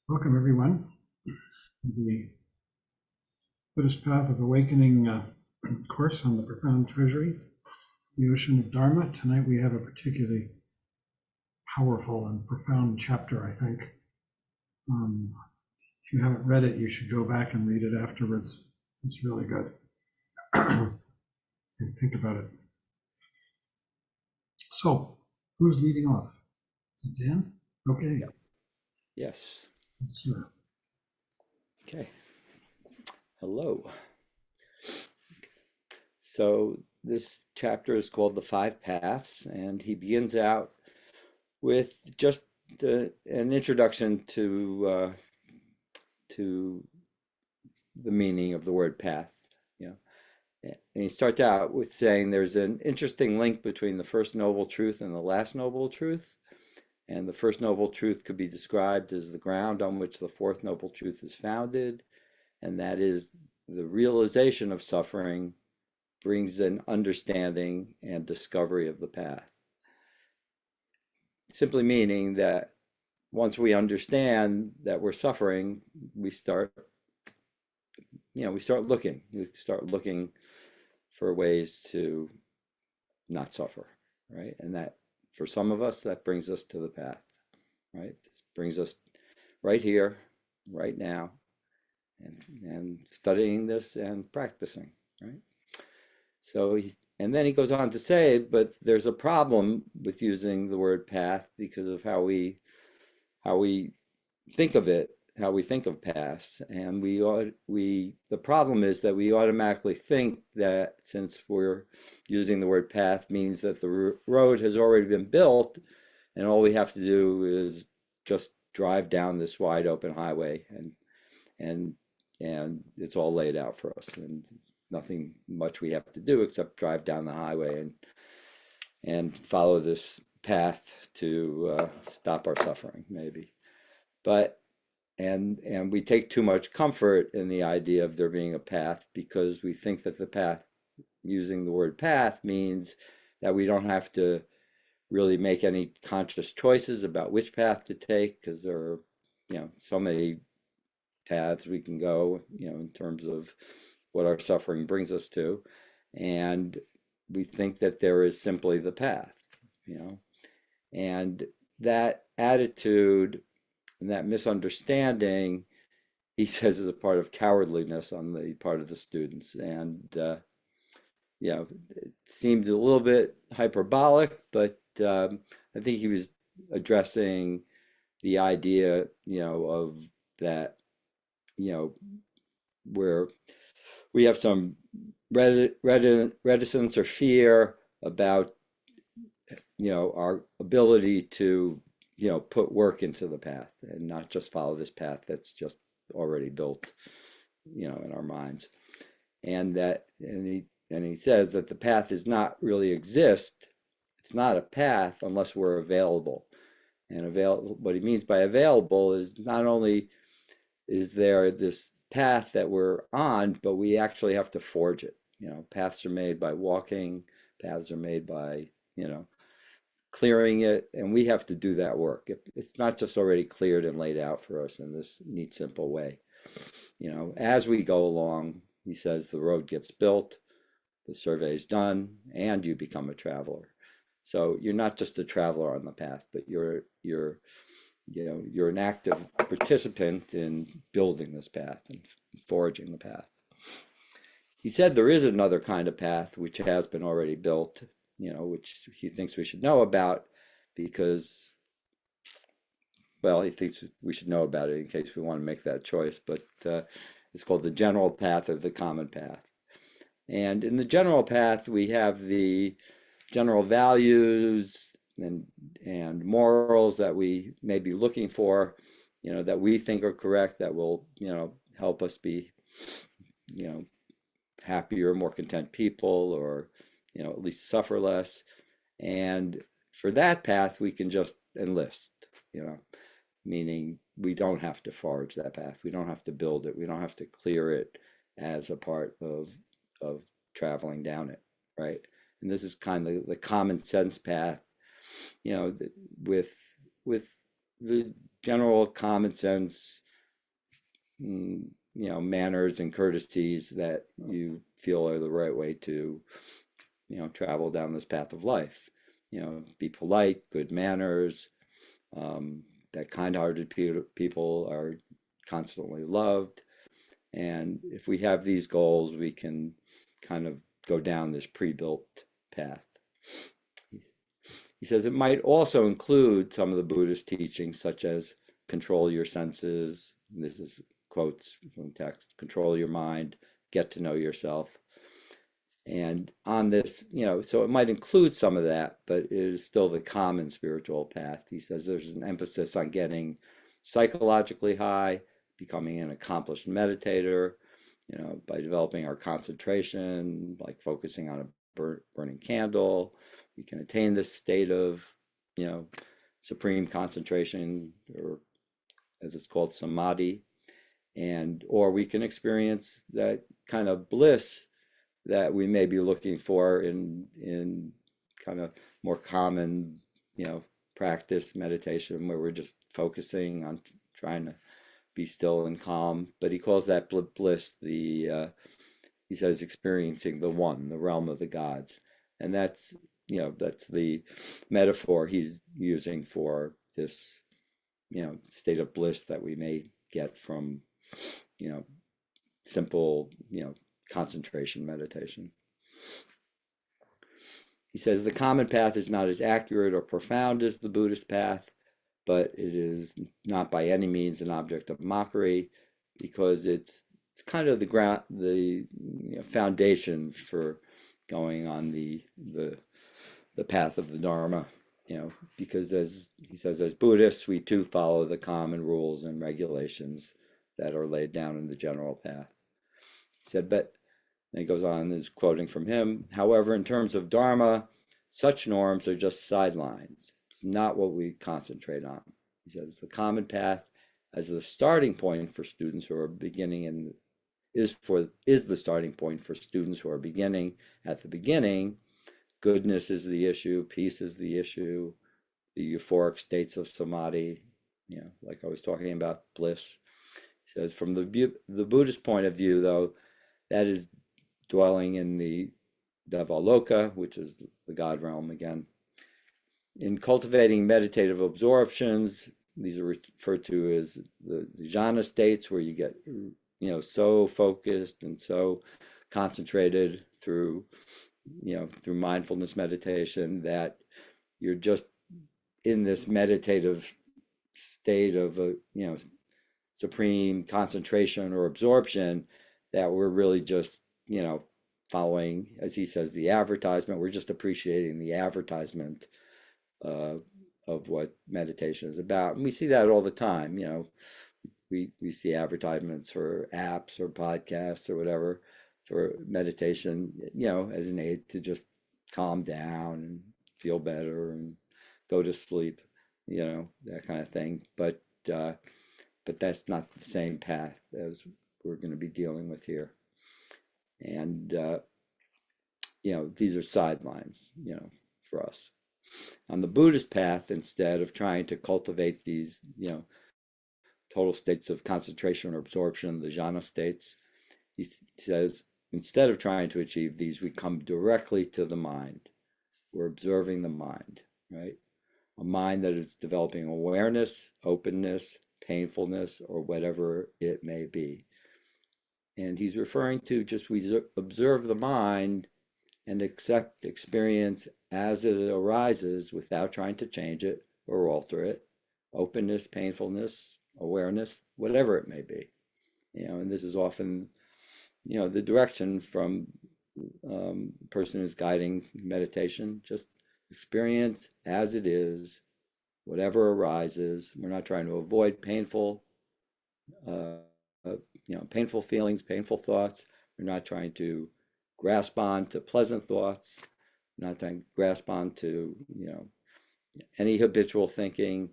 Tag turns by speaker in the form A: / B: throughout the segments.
A: Welcome, everyone, to the Buddhist Path of Awakening course on the Profound Treasury, the Ocean of Dharma. Tonight we have a particularly powerful and profound chapter, I think. If you haven't read it, you should go back and read it afterwards. It's really good. And think about it. So, who's leading off? Is it Dan? Okay.
B: Yep. Yes.
A: Yes, sir.
B: Okay. Hello. So this chapter is called The Five Paths, and he begins out with just an introduction to the meaning of the word path. You know, and he starts out with saying there's an interesting link between the first noble truth and the last noble truth. And the first noble truth could be described as the ground on which the fourth noble truth is founded, and that is the realization of suffering brings an understanding and discovery of the path. Simply meaning that once we understand that we're suffering, we start looking for ways to not suffer, right? And that for some of us, that brings us to the path, right? This brings us right here, right now, and studying this and practicing, right? So, and then he goes on to say, but there's a problem with using the word path because of how we think of it, how we think of paths, and the problem is that we automatically think that since we're using the word path means that the road has already been built, and all we have to do is just drive down this wide open highway, and and it's all laid out for us, and nothing much we have to do except drive down the highway and follow this path to stop our suffering, maybe. But and we take too much comfort in the idea of there being a path because we think that the path, using the word path, means that we don't have to really make any conscious choices about which path to take because there are, so many paths we can go, in terms of what our suffering brings us to. And we think that there is simply the path, and that attitude and that misunderstanding, he says, is a part of cowardliness on the part of the students. And, it seemed a little bit hyperbolic, but I think he was addressing the idea, of that, where we have some reticence or fear about, our ability to, put work into the path and not just follow this path that's just already built, in our minds. And he says that the path does not really exist. It's not a path unless we're available. And what he means by available is not only is there this path that we're on, but we actually have to forge it. Paths are made by walking, paths are made by, clearing it, and we have to do that work. It's not just already cleared and laid out for us in this neat, simple way. As we go along, he says the road gets built, the survey's done, and you become a traveler. So you're not just a traveler on the path, but you're an active participant in building this path and forging the path. He said there is another kind of path which has been already built, which he thinks we should know about because, well, he thinks we should know about it in case we want to make that choice, but it's called the general path or the common path. And in the general path, we have the general values and morals that we may be looking for, that we think are correct, that will, help us be, happier, more content people, or, at least suffer less. And for that path, we can just enlist, meaning we don't have to forge that path. We don't have to build it. We don't have to clear it as a part of traveling down it, right? And this is kind of the common sense path, with with the general common sense, manners and courtesies that you feel are the right way to, travel down this path of life. Be polite, good manners, that kind-hearted people are constantly loved. And if we have these goals, we can kind of go down this pre-built path. He says it might also include some of the Buddhist teachings, such as control your senses. This is quotes from text: control your mind, get to know yourself. And on this, so it might include some of that, but it is still the common spiritual path. He says there's an emphasis on getting psychologically high, becoming an accomplished meditator, by developing our concentration, like focusing on a burning candle. We can attain this state of, supreme concentration, or as it's called, samadhi, or we can experience that kind of bliss that we may be looking for in kind of more common, practice meditation, where we're just focusing on trying to be still and calm. But he calls that bliss he says experiencing the one, the realm of the gods, and that's the metaphor he's using for this, state of bliss that we may get from, you know, simple, concentration meditation. He says the common path is not as accurate or profound as the Buddhist path, but it is not by any means an object of mockery, because it's kind of the foundation for going on the path of the Dharma. Because as he says, as Buddhists, we too follow the common rules and regulations that are laid down in the general path. He said, but and he goes on, is quoting from him. However, in terms of Dharma, such norms are just sidelines. It's not what we concentrate on. He says the common path as the starting point for students who are beginning and is the starting point for students who are beginning at the beginning. Goodness is the issue, peace is the issue, the euphoric states of samadhi, like I was talking about, bliss. He says from the Buddhist point of view, though, that is dwelling in the Devaloka, which is the God realm again. In cultivating meditative absorptions, these are referred to as the jhana states, where you get, so focused and so concentrated through mindfulness meditation that you're just in this meditative state of supreme concentration or absorption, that we're really just, following, as he says, the advertisement. We're just appreciating the advertisement of what meditation is about. And we see that all the time. We see advertisements for apps or podcasts or whatever for meditation, as an aid to just calm down and feel better and go to sleep, that kind of thing. But that's not the same path as we're going to be dealing with here. And these are sidelines, for us. On the Buddhist path, instead of trying to cultivate these, total states of concentration or absorption, the jhana states, he says, instead of trying to achieve these, we come directly to the mind. We're observing the mind, right? A mind that is developing awareness, openness, painfulness, or whatever it may be. And he's referring to just we observe the mind and accept experience as it arises without trying to change it or alter it. Openness, painfulness, awareness, whatever it may be. And this is often, the direction from the person who's guiding meditation. Just experience as it is, whatever arises. We're not trying to avoid painful, painful feelings, painful thoughts. We're not trying to grasp on to pleasant thoughts. We're not trying to grasp on to, any habitual thinking.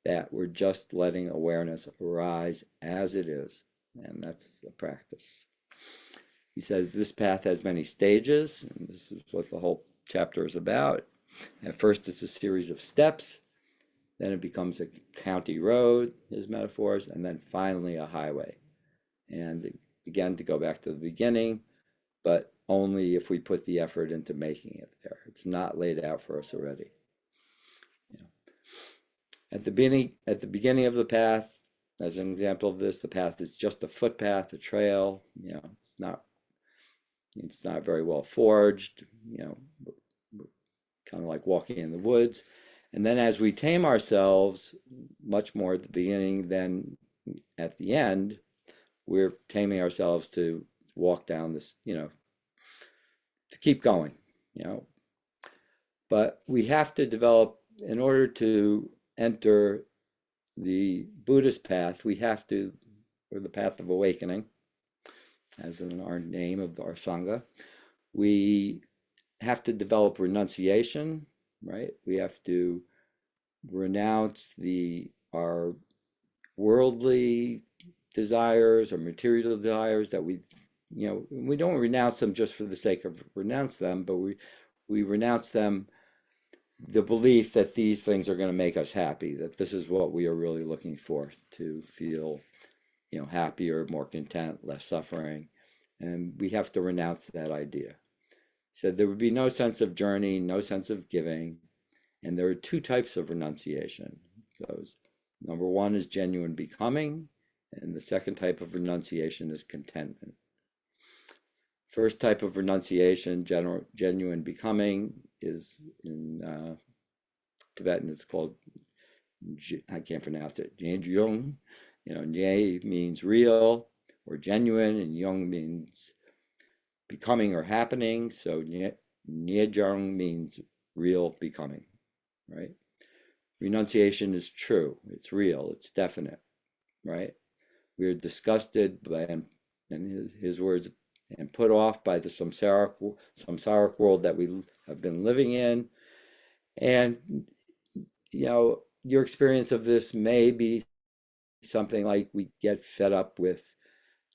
B: That we're just letting awareness arise as it is. And that's a practice. He says this path has many stages, and this is what the whole chapter is about. At first, it's a series of steps. then it becomes a county road, his metaphors, and then finally a highway. And again, to go back to the beginning, but only if we put the effort into making it there. It's not laid out for us already. You know, at the beginning of the path, as an example of this, the path is just a footpath, a trail. It's not very well forged. Kind of like walking in the woods. And then as we tame ourselves, much more at the beginning than at the end, we're taming ourselves to walk down this, to keep going, you know. But we have to develop, in order to enter the Buddhist path, or the path of awakening, as in our name of our Sangha, we have to develop renunciation, right? We have to renounce our worldly desires or material desires that we don't renounce them just for the sake of renounce them, but we renounce them, the belief that these things are going to make us happy, that this is what we are really looking for, to feel happier, more content, less suffering. And we have to renounce that idea. So there would be no sense of journey, no sense of giving. And there are two types of renunciation. Number one is genuine becoming, and the second type of renunciation is contentment. First type of renunciation, genuine becoming, is in Tibetan, it's called, I can't pronounce it, Jung. Nye means real or genuine, and Jung means becoming or happening. So Nyejung means real becoming, right? Renunciation is true, it's real, it's definite, right? We are disgusted by, and his words, and put off by the samsaric world that we have been living in. And, your experience of this may be something like we get fed up with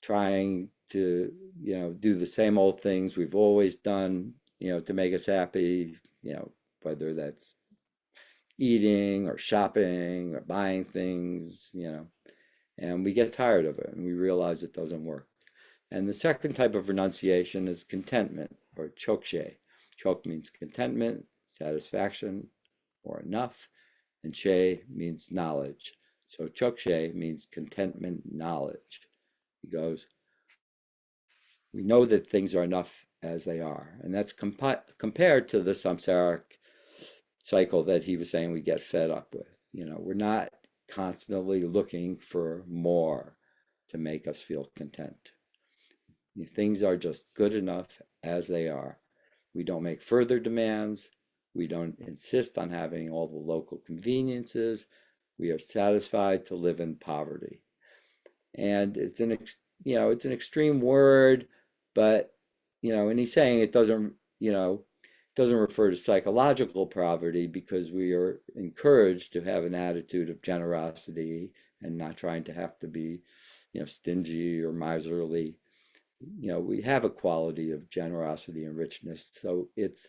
B: trying to, do the same old things we've always done, to make us happy, whether that's eating or shopping or buying things, and we get tired of it and we realize it doesn't work. And the second type of renunciation is contentment, or chokshe. Chok means contentment, satisfaction, or enough, and she means knowledge. So chokshe means contentment, knowledge. He goes, we know that things are enough as they are. And that's compared to the samsaric cycle that he was saying we get fed up with. We're not constantly looking for more to make us feel content. Things are just good enough as they are. We don't make further demands. We don't insist on having all the local conveniences. We are satisfied to live in poverty. And it's an extreme word, but and he's saying it doesn't refer to psychological poverty, because we are encouraged to have an attitude of generosity and not trying to have to be, stingy or miserly. We have a quality of generosity and richness. So it's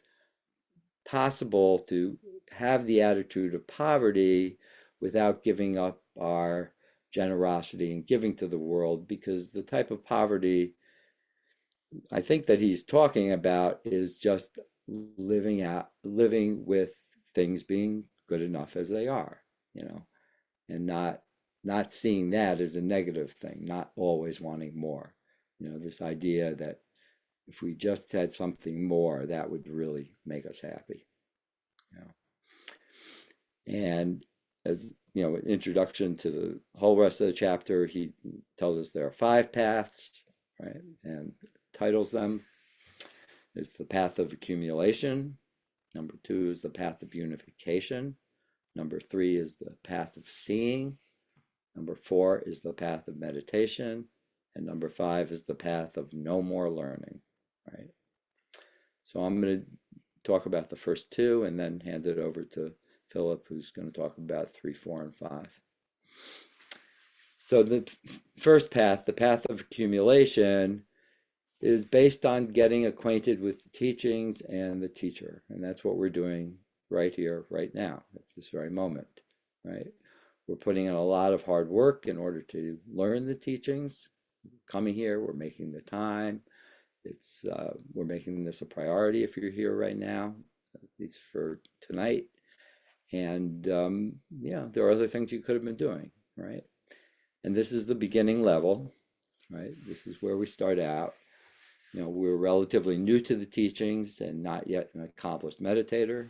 B: possible to have the attitude of poverty without giving up our generosity and giving to the world, because the type of poverty I think that he's talking about is just living with things being good enough as they are, and not seeing that as a negative thing, not always wanting more. This idea that if we just had something more, that would really make us happy. And as an introduction to the whole rest of the chapter, he tells us there are 5 paths, right? And titles them. It's the path of accumulation. Number 2 is the path of unification. Number 3 is the path of seeing. Number 4 is the path of meditation. And number 5 is the path of no more learning, right? So I'm going to talk about the first 2 and then hand it over to Philip, who's going to talk about 3, 4, and 5. So the first path, the path of accumulation, is based on getting acquainted with the teachings and the teacher. And that's what we're doing right here, right now, at this very moment, right? We're putting in a lot of hard work in order to learn the teachings. Coming here, we're making the time. We're making this a priority if you're here right now, at least for tonight. And yeah, there are other things you could have been doing, right? And this is the beginning level, right? This is where we start out. We're relatively new to the teachings and not yet an accomplished meditator.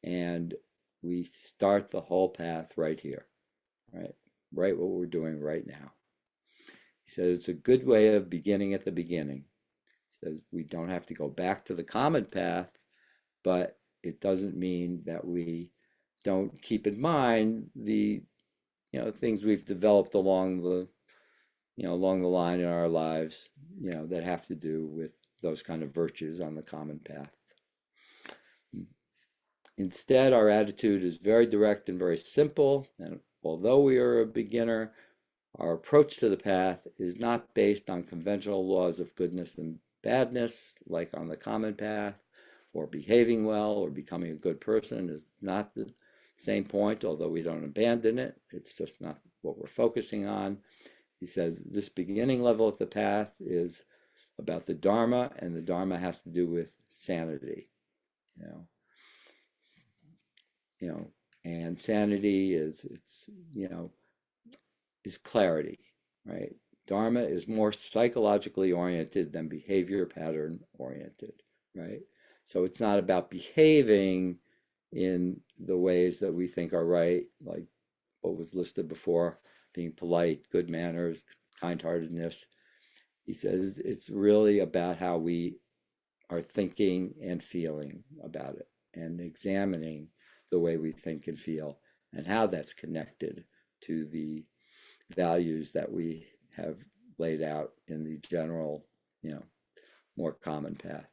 B: And we start the whole path right here, right? Right what we're doing right now. He says it's a good way of beginning at the beginning. He says we don't have to go back to the common path, but it doesn't mean that we don't keep in mind the things we've developed along the line in our lives, that have to do with those kind of virtues on the common path. Instead, our attitude is very direct and very simple, and although we are a beginner, our approach to the path is not based on conventional laws of goodness and badness, like on the common path, or behaving well or becoming a good person is not the same point, although we don't abandon it. It's just not what we're focusing on. He says this beginning level of the path is about the Dharma, and the Dharma has to do with sanity, you know, and sanity is clarity, right? Dharma is more psychologically oriented than behavior pattern oriented, right? So it's not about behaving in the ways that we think are right, like what was listed before, being polite, good manners, kind-heartedness. He says it's really about how we are thinking and feeling about it and examining the way we think and feel and how that's connected to the values that we have laid out in the general, more common path.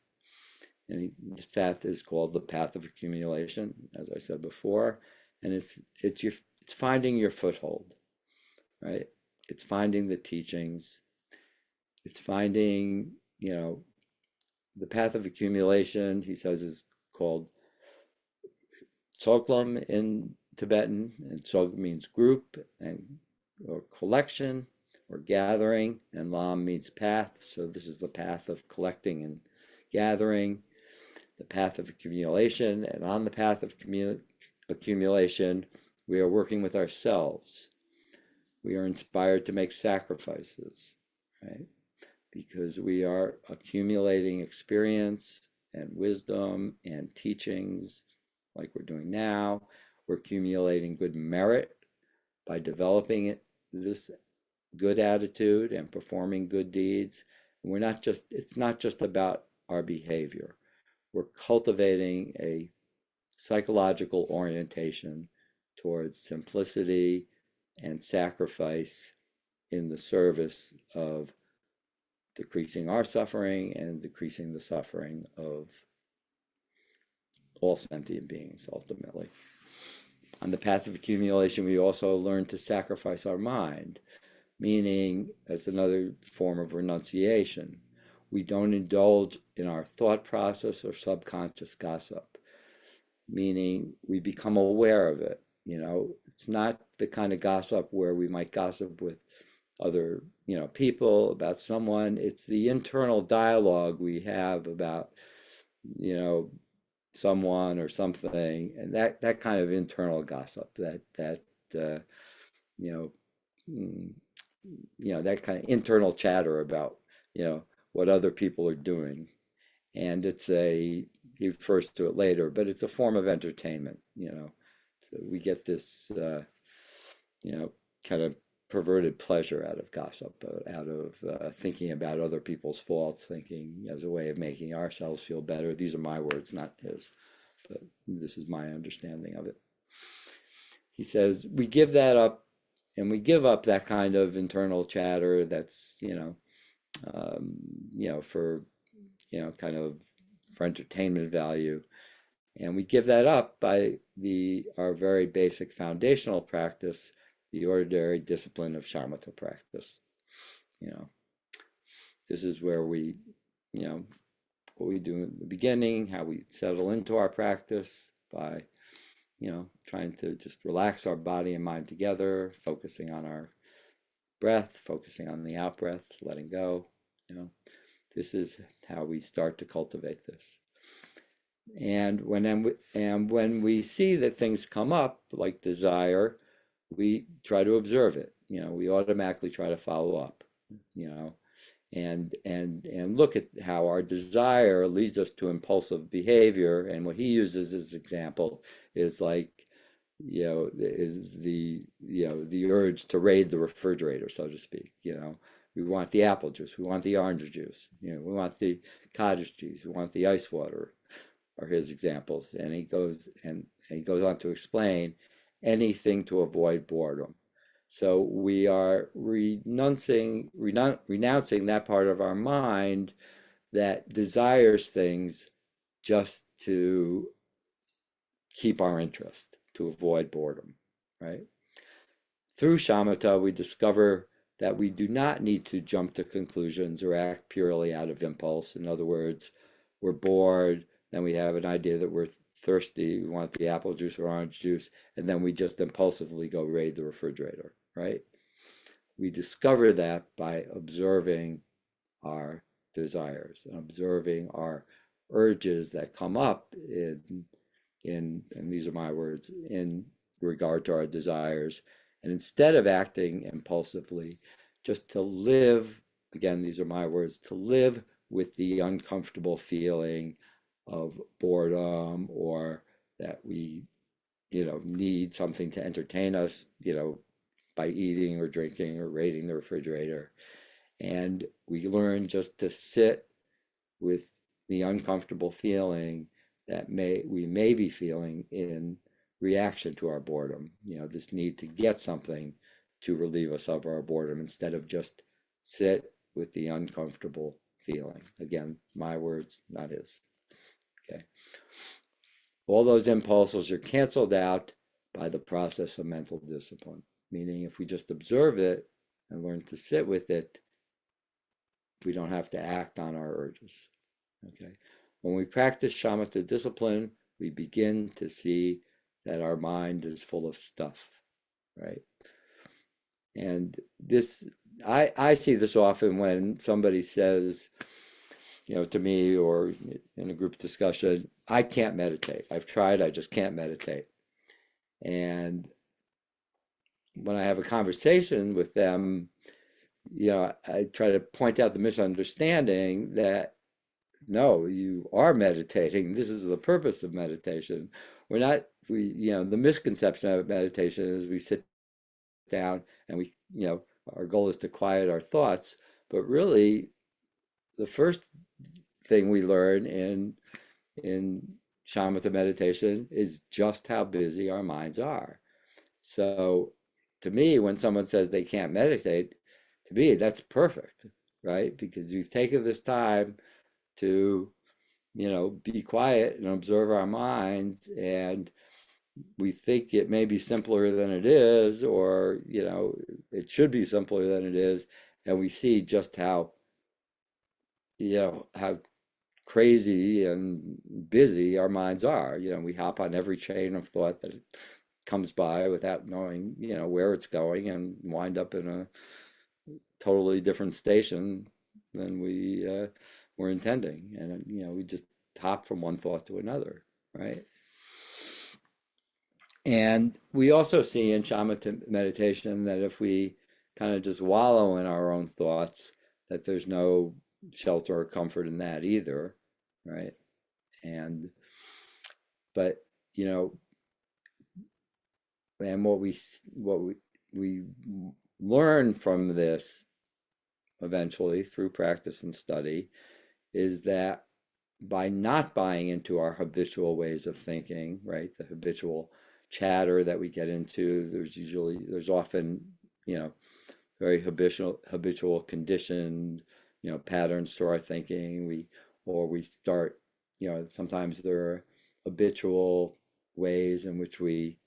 B: And this path is called the path of accumulation, as I said before, and it's finding your foothold, right? It's finding the teachings. It's finding, the path of accumulation. He says is called Tsoglam in Tibetan, and Tsog means group and or collection or gathering, and Lam means path. So this is the path of collecting and gathering, the path of accumulation. And on the path of accumulation, we are working with ourselves. We are inspired to make sacrifices, right? Because we are accumulating experience and wisdom and teachings like we're doing now. We're accumulating good merit by developing this good attitude and performing good deeds. It's not just about our behavior. We're cultivating a psychological orientation towards simplicity and sacrifice in the service of decreasing our suffering and decreasing the suffering of all sentient beings, ultimately. On the path of accumulation, we also learn to sacrifice our mind, meaning, as another form of renunciation, we don't indulge in our thought process or subconscious gossip, meaning we become aware of it. It's not the kind of gossip where we might gossip with other people about someone. It's the internal dialogue we have about someone or something, and that kind of internal gossip, that you know mm, that kind of internal chatter about what other people are doing. And he refers to it later, but it's a form of entertainment. So we get this kind of perverted pleasure out of gossip, out of thinking about other people's faults, thinking as a way of making ourselves feel better. These are my words, not his, but this is my understanding of it. He says we give that up, and we give up that kind of internal chatter that's for kind of for entertainment value, and we give that up by our very basic foundational practice, the ordinary discipline of shamatha practice. This is where we, what we do in the beginning, how we settle into our practice by, trying to just relax our body and mind together, focusing on our breath, focusing on the out breath, letting go. You know, this is how we start to cultivate this. And when we see that things come up like desire, we try to observe it. We automatically try to follow up. You know, and look at how our desire leads us to impulsive behavior. And what he uses as example is like, is the urge to raid the refrigerator, so to speak. We want the apple juice, we want the orange juice, we want the cottage cheese, we want the ice water, are his examples. And he goes on to explain anything to avoid boredom. So we are renouncing that part of our mind that desires things just to keep our interest, to avoid boredom, right? Through shamatha, we discover that we do not need to jump to conclusions or act purely out of impulse. In other words, we're bored, then we have an idea that we're thirsty, we want the apple juice or orange juice, and then we just impulsively go raid the refrigerator, right? We discover that by observing our desires and observing our urges that come up and these are my words, in regard to our desires. And instead of acting impulsively, just to live, again, these are my words, to live with the uncomfortable feeling of boredom, or that we, need something to entertain us, by eating or drinking or raiding the refrigerator. And we learn just to sit with the uncomfortable feeling that we may be feeling in reaction to our boredom. This need to get something to relieve us of our boredom, instead of just sit with the uncomfortable feeling. Again, my words, not his. Okay. All those impulses are canceled out by the process of mental discipline. Meaning, if we just observe it and learn to sit with it, we don't have to act on our urges. Okay. When we practice shamatha discipline, we begin to see that our mind is full of stuff, right? And this, I see this often when somebody says, to me, or in a group discussion, I can't meditate. I've tried, I just can't meditate. And when I have a conversation with them, I try to point out the misunderstanding that no, you are meditating. This is the purpose of meditation. The misconception of meditation is we sit down and our goal is to quiet our thoughts. But really, the first thing we learn in shamatha meditation is just how busy our minds are. So to me, when someone says they can't meditate, to me, that's perfect, right? Because we've taken this time to, be quiet and observe our minds, and we think it may be simpler than it is, or, it should be simpler than it is. And we see just how crazy and busy our minds are. We hop on every chain of thought that comes by without knowing, where it's going, and wind up in a totally different station than we were intending. And, we just hop from one thought to another, right? And we also see in shamatha meditation that if we kind of just wallow in our own thoughts, that there's no shelter or comfort in that either, right? And, but, and what we learn from this eventually through practice and study is that by not buying into our habitual ways of thinking, right, the habitual chatter that we get into, there's often, very habitual conditioned, patterns to our thinking. We start, sometimes there are habitual ways in which we,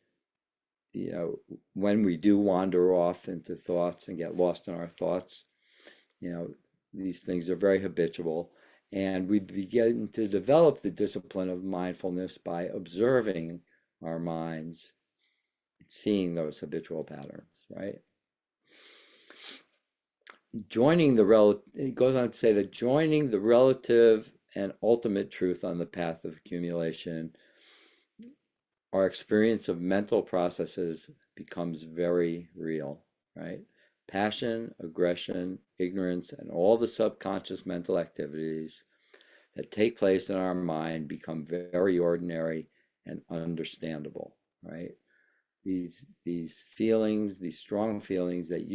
B: when we do wander off into thoughts and get lost in our thoughts, these things are very habitual. And we begin to develop the discipline of mindfulness by observing our minds, seeing those habitual patterns, right? It goes on to say that joining the relative and ultimate truth on the path of accumulation, our experience of mental processes becomes very real, right? Passion, aggression, ignorance, and all the subconscious mental activities that take place in our mind become very ordinary and understandable, right? These feelings, these strong feelings that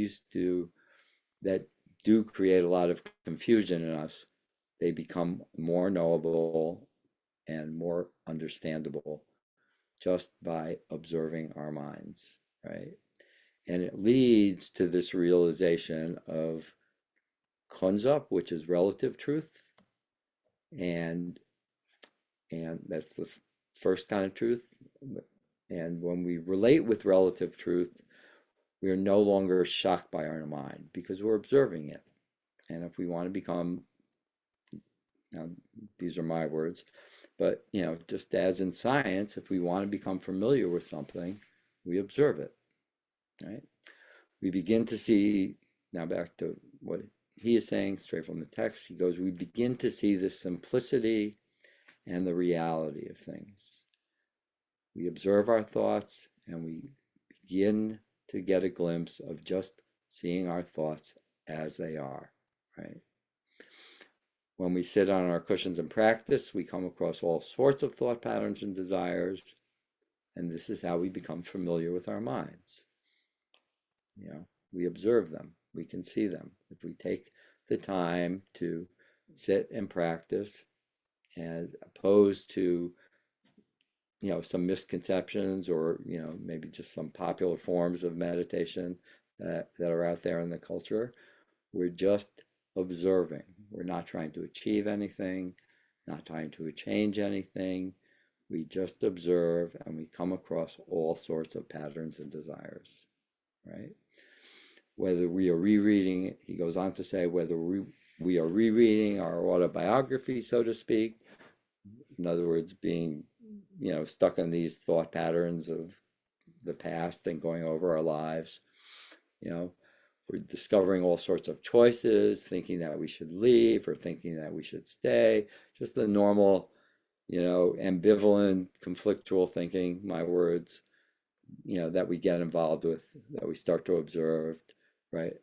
B: do create a lot of confusion in us, they become more knowable and more understandable just by observing our minds, right? And it leads to this realization of konzap, which is relative truth, and that's the first kind of truth. And when we relate with relative truth, we are no longer shocked by our mind because we're observing it. And if we want to become, now these are my words, but just as in science, if we want to become familiar with something, we observe it, right? We begin to see, now back to what he is saying straight from the text, he goes, we begin to see the simplicity and the reality of things. We observe our thoughts and we begin to get a glimpse of just seeing our thoughts as they are, right? When we sit on our cushions and practice, we come across all sorts of thought patterns and desires, and this is how we become familiar with our minds. We observe them, we can see them. If we take the time to sit and practice, as opposed to some misconceptions or maybe just some popular forms of meditation that are out there in the culture, we're just observing. We're not trying to achieve anything, not trying to change anything. We just observe and we come across all sorts of patterns and desires, right? Whether we are rereading, he goes on to say, whether we are rereading our autobiography, so to speak, in other words, being, stuck in these thought patterns of the past and going over our lives, we're discovering all sorts of choices, thinking that we should leave or thinking that we should stay, just the normal, ambivalent, conflictual thinking, my words, that we get involved with, that we start to observe, right?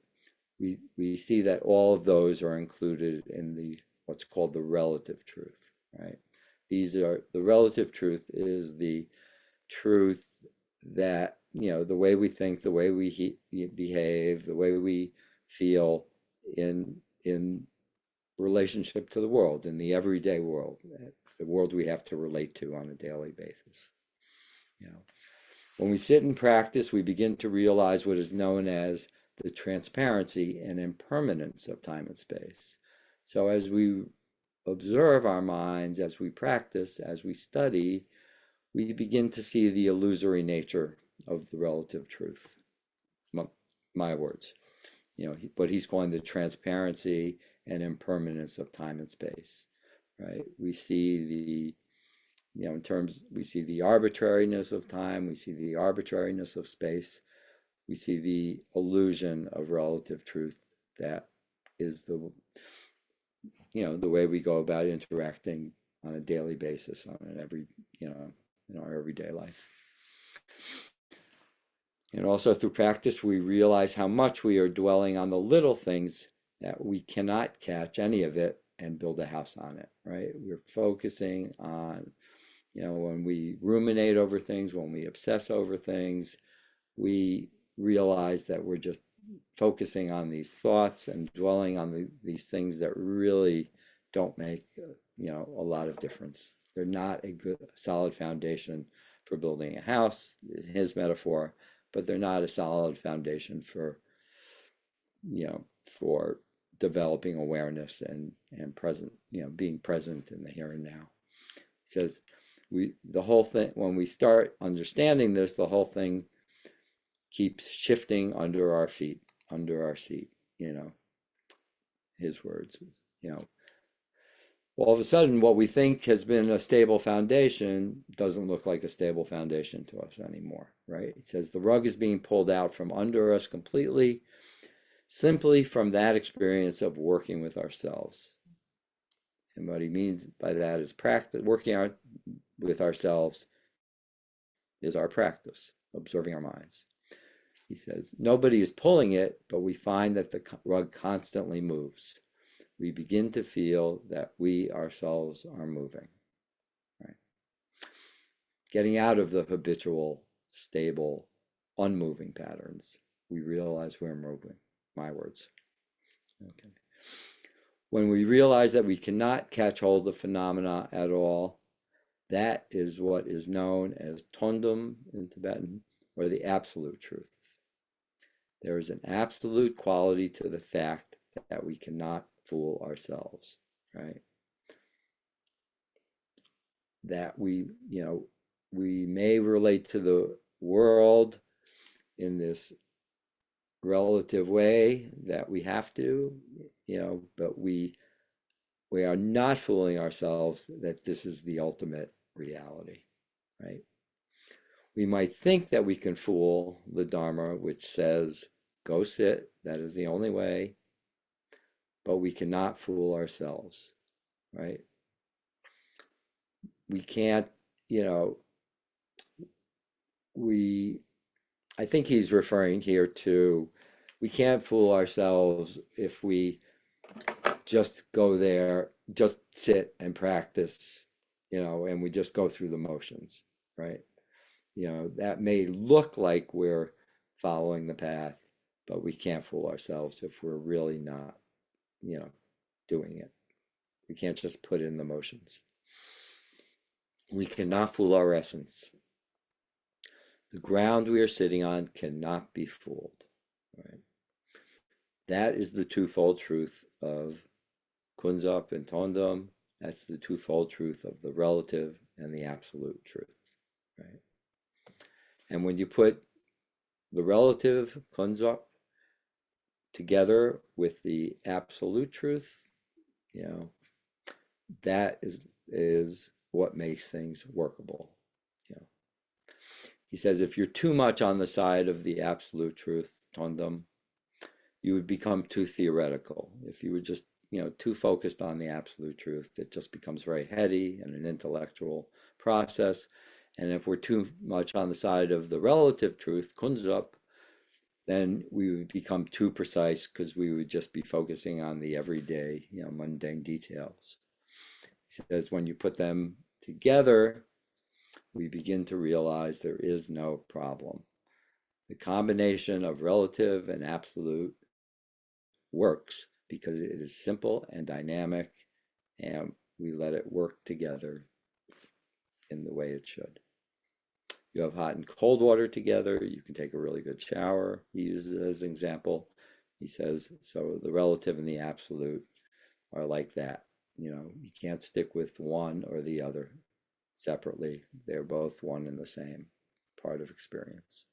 B: We see that all of those are included in what's called the relative truth, right? The relative truth is the truth that, the way we think, the way we behave, the way we feel in relationship to the world, in the everyday world, the world we have to relate to on a daily basis. When we sit and practice, we begin to realize what is known as the transparency and impermanence of time and space. So as we observe our minds, as we practice, as we study, we begin to see the illusory nature of the relative truth. My words, what he's calling the transparency and impermanence of time and space, right? We see we see the arbitrariness of time, we see the arbitrariness of space, we see the illusion of relative truth that is the way we go about interacting on a daily basis, on an in our everyday life. And also through practice, we realize how much we are dwelling on the little things that we cannot catch any of it and build a house on it, right? We're focusing on, when we ruminate over things, when we obsess over things, we realize that we're just focusing on these thoughts and dwelling on these things that really don't make a lot of difference. They're not a good solid foundation for building a house, in his metaphor, but they're not a solid foundation for for developing awareness and present, being present in the here and now. He says the whole thing, when we start understanding this, the whole thing keeps shifting under our feet, under our seat, his words, All of a sudden, what we think has been a stable foundation doesn't look like a stable foundation to us anymore, right? It says the rug is being pulled out from under us completely, simply from that experience of working with ourselves. And what he means by that is practice, with ourselves is our practice, observing our minds. He says, nobody is pulling it, but we find that the rug constantly moves. We begin to feel that we ourselves are moving, right? Getting out of the habitual, stable, unmoving patterns. We realize we're moving. My words. Okay. When we realize that we cannot catch hold of phenomena at all, that is what is known as tondum in Tibetan, or the absolute truth. There is an absolute quality to the fact that we cannot fool ourselves, right? That we may relate to the world in this relative way that we have to, but we are not fooling ourselves that this is the ultimate reality, right? We might think that we can fool the Dharma, which says, go sit, that is the only way, but we cannot fool ourselves, right? We can't, you know, we, I think he's referring here to, we can't fool ourselves if we just go there, just sit and practice, and we just go through the motions, right? That may look like we're following the path, but we can't fool ourselves if we're really not, doing it. We can't just put in the motions. We cannot fool our essence. The ground we are sitting on cannot be fooled, right? That is the twofold truth of Kunzap and Tondam. That's the twofold truth of the relative and the absolute truth, right? And when you put the relative Kunzap together with the absolute truth, you know, that is what makes things workable. You know, he says if you're too much on the side of the absolute truth, Tondam, you would become too theoretical. If you were just too focused on the absolute truth, it just becomes very heady and an intellectual process. And if we're too much on the side of the relative truth, kunzup, then we would become too precise because we would just be focusing on the everyday, mundane details. He says when you put them together, we begin to realize there is no problem. The combination of relative and absolute works because it is simple and dynamic, and we let it work together in the way it should. You have hot and cold water together. You can take a really good shower. He uses as an example. He says, so the relative and the absolute are like that. You can't stick with one or the other separately. They're both one and the same part of experience.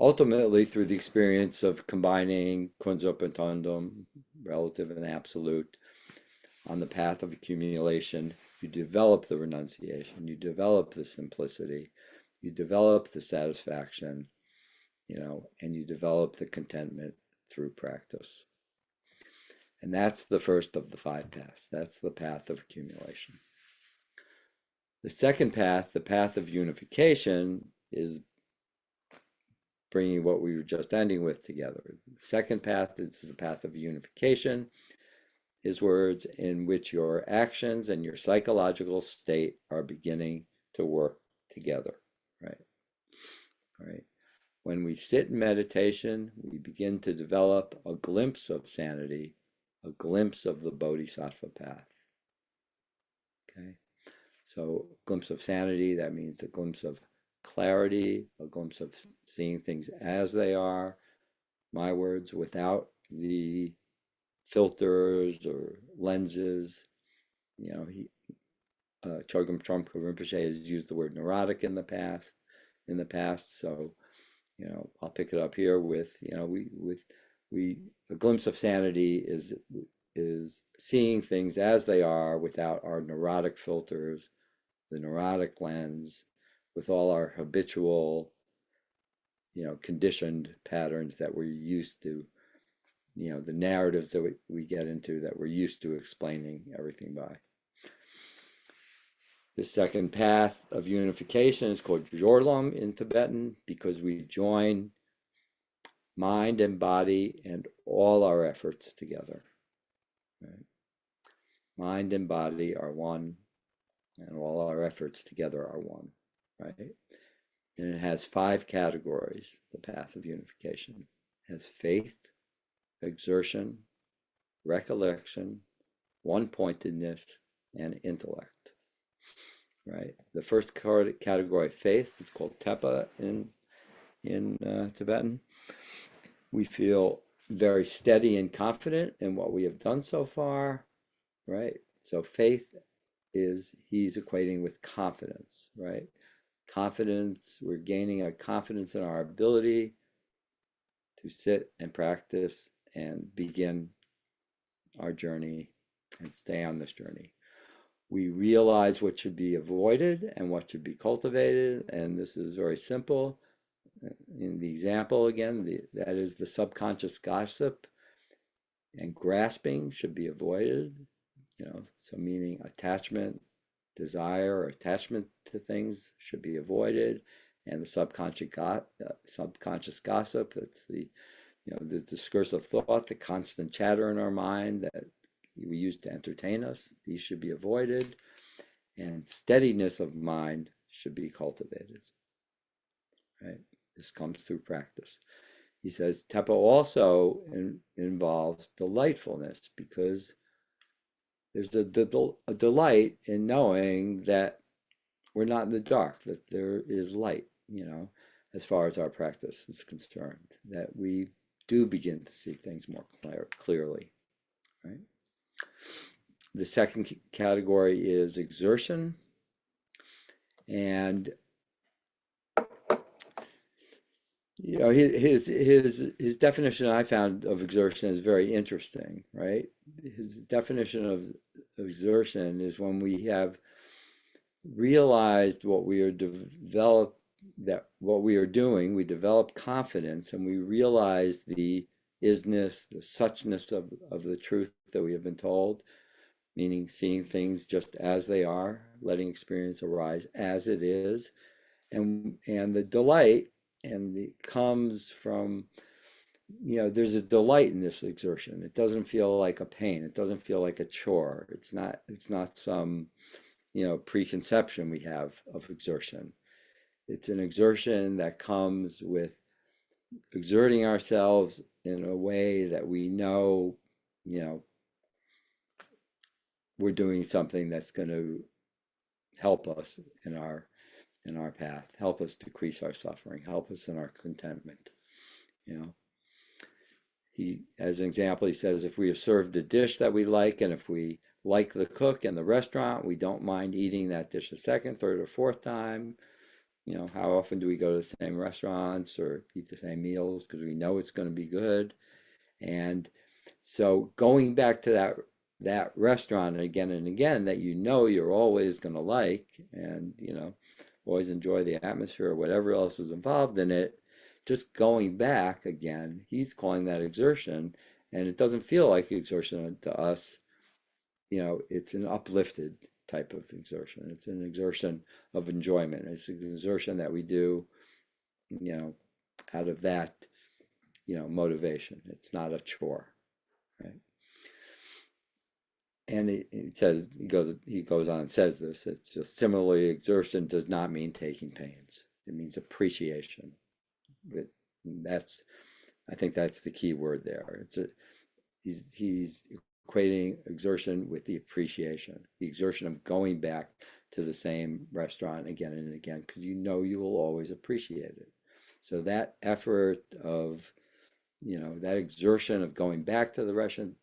B: Ultimately, through the experience of combining kunzup and tandem, relative and absolute, on the path of accumulation, you develop the renunciation, you develop the simplicity, you develop the satisfaction, and you develop the contentment through practice. And that's the first of the 5 paths. That's the path of accumulation. The second path, the path of unification, is bringing what we were just ending with together. The second path is the path of unification, is words in which your actions and your psychological state are beginning to work together, right? All right. When we sit in meditation, we begin to develop a glimpse of sanity, a glimpse of the bodhisattva path. Okay. So, a glimpse of sanity, that means a glimpse of clarity, a glimpse of seeing things as they are, my words, without the filters or lenses. Chogyam Trungpa Rinpoche has used the word neurotic in the past. So, I'll pick it up here with, a glimpse of sanity is is seeing things as they are without our neurotic filters, the neurotic lens, with all our habitual, conditioned patterns that we're used to, the narratives that we get into that we're used to explaining everything by. The second path of unification is called Jorlam in Tibetan because we join mind and body and all our efforts together. Right? Mind and body are one, and all our efforts together are one. Right? And it has 5 categories, the path of unification. It has faith, exertion, recollection, one-pointedness, and intellect. Right? The first category, faith, is called tepa in Tibetan. We feel very steady and confident in what we have done so far, right? So faith is, he's equating with confidence, right? Confidence, we're gaining a confidence in our ability to sit and practice and begin our journey and stay on this journey. We realize what should be avoided and what should be cultivated, and this is very simple. In the example again, that is the subconscious gossip and grasping should be avoided, so meaning attachment, desire, or attachment to things should be avoided, and the subconscious gossip, that's the discursive thought, the constant chatter in our mind that we use to entertain us, these should be avoided, and steadiness of mind should be cultivated, right? This comes through practice. He says Tepa also involves delightfulness because there's a delight in knowing that we're not in the dark, that there is light, as far as our practice is concerned, that we do begin to see things more clearly, right? The second category is exertion. And his definition I found of exertion is very interesting, right? His definition of exertion is when we have realized what we are what we are doing, we develop confidence and we realize the isness, the suchness of the truth that we have been told, meaning seeing things just as they are, letting experience arise as it is, and the delight comes from, there's a delight in this exertion. It doesn't feel like a pain. It doesn't feel like a chore. It's not some, preconception we have of exertion. It's an exertion that comes with exerting ourselves in a way that we know, we're doing something that's going to help us in our path, help us decrease our suffering, help us in our contentment. He, as an example, he says, if we have served a dish that we like, and if we like the cook and the restaurant, we don't mind eating that dish a second, third, or fourth time. How often do we go to the same restaurants or eat the same meals because we know it's going to be good? And so going back to that restaurant again and again that you're always going to like, and always enjoy the atmosphere or whatever else is involved in it, just going back again, he's calling that exertion, and it doesn't feel like exertion to us. It's an uplifted type of exertion. It's an exertion of enjoyment. It's an exertion that we do, out of that, motivation. It's not a chore, right? And he goes on and says this. It's just similarly, exertion does not mean taking pains. It means appreciation. I think that's the key word there. He's equating exertion with the appreciation, the exertion of going back to the same restaurant again and again, because you will always appreciate it. So that effort of, that exertion of going back to the restaurant,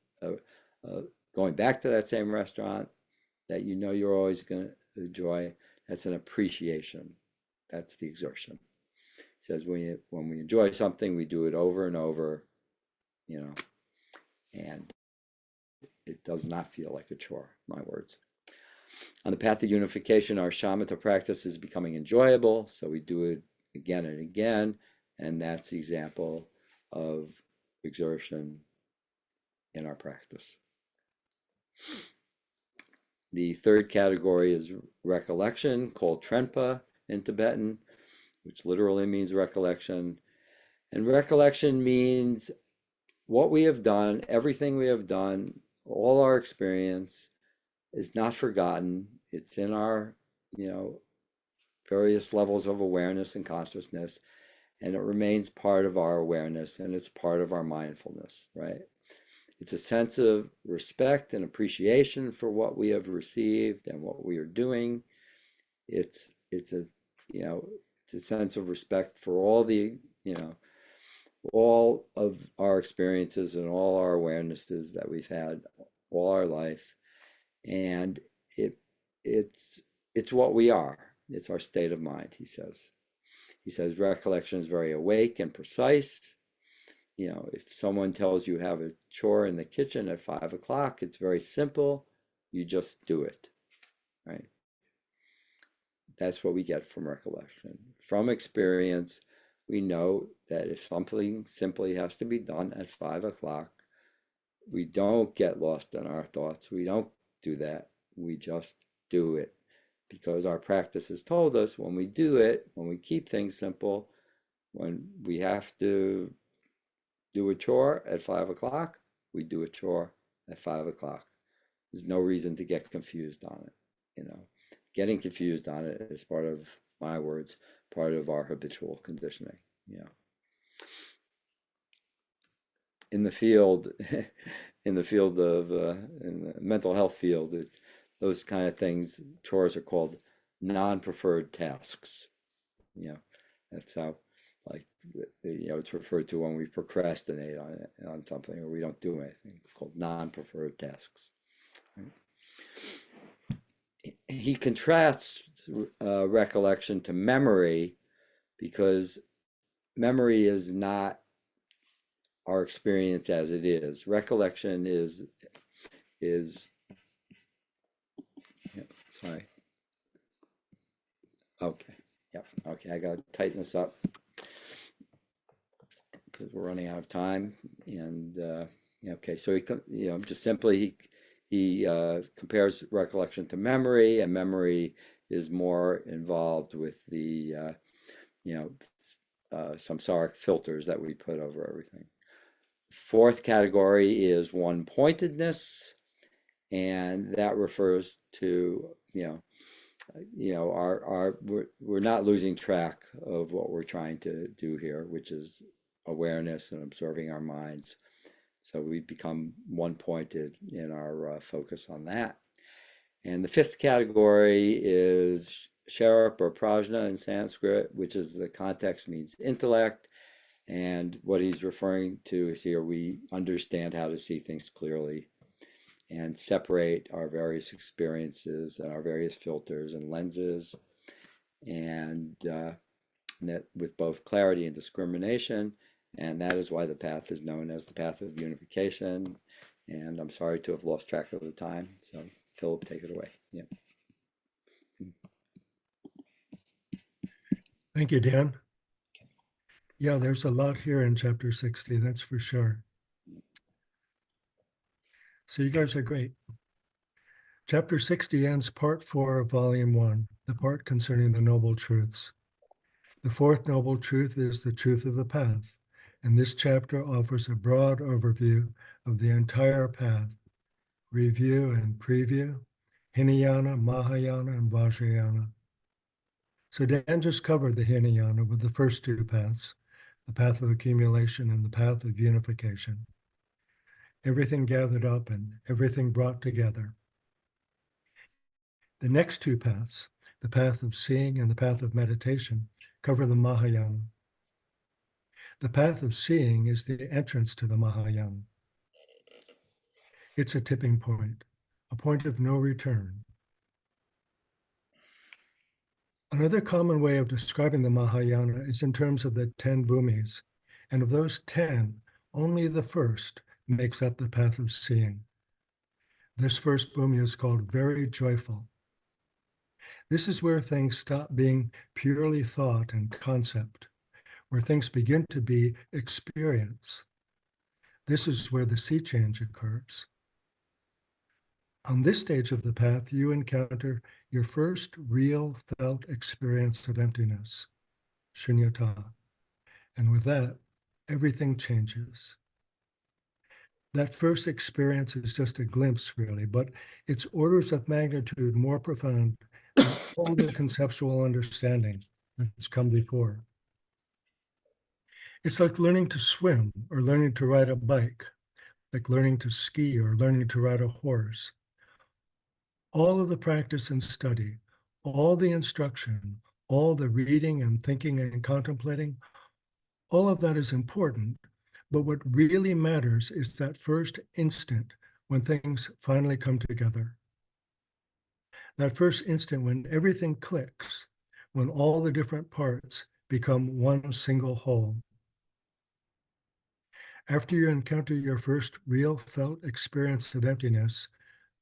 B: going back to that same restaurant that you're always going to enjoy, that's an appreciation. That's the exertion. He says when we enjoy something, we do it over and over, and it does not feel like a chore, my words. On the path of unification, our shamatha practice is becoming enjoyable, so we do it again and again, and that's the example of exertion in our practice. The third category is recollection, called trenpa in Tibetan, which literally means recollection. And recollection means what we have done, everything we have done, all our experience is not forgotten. It's in our, various levels of awareness and consciousness, and it remains part of our awareness and it's part of our mindfulness, right? It's a sense of respect and appreciation for what we have received and what we are doing. It's a it's a sense of respect for all the all of our experiences and all our awarenesses that we've had all our life, and it's what we are. It's our state of mind. He says recollection is very awake and precise. If someone tells you have a chore in the kitchen at 5 o'clock, it's very simple. You just do it, right? That's what we get from recollection. From experience, we know that if something simply has to be done at 5 o'clock, we don't get lost in our thoughts. We don't do that. We just do it because our practice has told us when we do it, when we keep things simple, when we have to do a chore at 5 o'clock, we do a chore at 5 o'clock. There's no reason to get confused on it. Getting confused on it is part of, my words, part of our habitual conditioning. In the field, in the mental health field, those kind of things, chores are called non-preferred tasks. That's how, like, it's referred to when we procrastinate on something or we don't do anything. It's called non-preferred tasks. Right? He contrasts recollection to memory because memory is not our experience as it is. Recollection is sorry. Okay. Yep. Okay. I got to tighten this up because we're running out of time. And okay. So he, just simply he compares recollection to memory, and memory is more involved with the samsaric filters that we put over everything. Fourth category is one-pointedness, and that refers to we're not losing track of what we're trying to do here, which is awareness and observing our minds. So we become one-pointed in our focus on that. And the fifth category is sharap or prajna in Sanskrit, which is the context means intellect. And what he's referring to is here we understand how to see things clearly and separate our various experiences and our various filters and lenses, and that with both clarity and discrimination. And that is why the path is known as the path of unification. And I'm sorry to have lost track of the time. So Philip, take it away. Yeah.
C: Thank you, Dan. Yeah, there's a lot here in chapter 60, that's for sure. So you guys are great. Chapter 60 ends part 4 of volume 1, the part concerning the noble truths. The fourth noble truth is the truth of the path, and this chapter offers a broad overview of the entire path, review and preview, Hinayana, Mahayana, and Vajrayana. So Dan just covered the Hinayana with the first two paths, the path of accumulation and the path of unification. Everything gathered up and everything brought together. The next two paths, the path of seeing and the path of meditation, cover the Mahayana. The path of seeing is the entrance to the Mahayana. It's a tipping point, a point of no return. Another common way of describing the Mahayana is in terms of the 10 bhumis, and of those 10, only the first makes up the path of seeing. This first bhumi is called very joyful. This is where things stop being purely thought and concept, where things begin to be experience. This is where the sea change occurs. On this stage of the path, you encounter your first real felt experience of emptiness, shunyata. And with that, everything changes. That first experience is just a glimpse, really, but it's orders of magnitude more profound than all the conceptual understanding that's come before. It's like learning to swim or learning to ride a bike, like learning to ski or learning to ride a horse. All of the practice and study, all the instruction, all the reading and thinking and contemplating, all of that is important. But what really matters is that first instant when things finally come together. That first instant when everything clicks, when all the different parts become one single whole. After you encounter your first real felt experience of emptiness,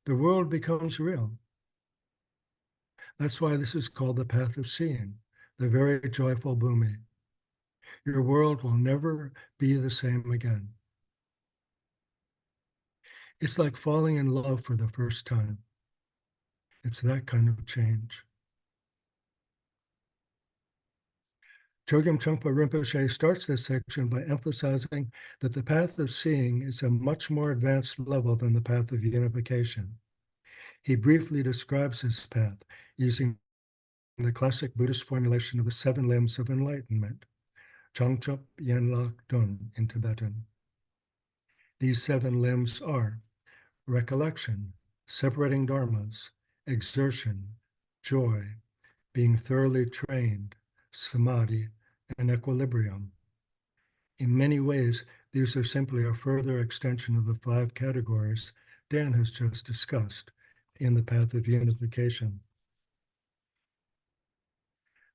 C: the world becomes real. That's why this is called the path of seeing, the very joyful bhumi. Your world will never be the same again. It's like falling in love for the first time. It's that kind of change. Chogyam Trungpa Rinpoche starts this section by emphasizing that the path of seeing is a much more advanced level than the path of unification. He briefly describes his path using the classic Buddhist formulation of the 7 limbs of enlightenment, Changchup Yenlak Dun in Tibetan. These 7 limbs are recollection, separating dharmas, exertion, joy, being thoroughly trained, samadhi, and equilibrium. In many ways, these are simply a further extension of the 5 categories Dan has just discussed in the path of unification.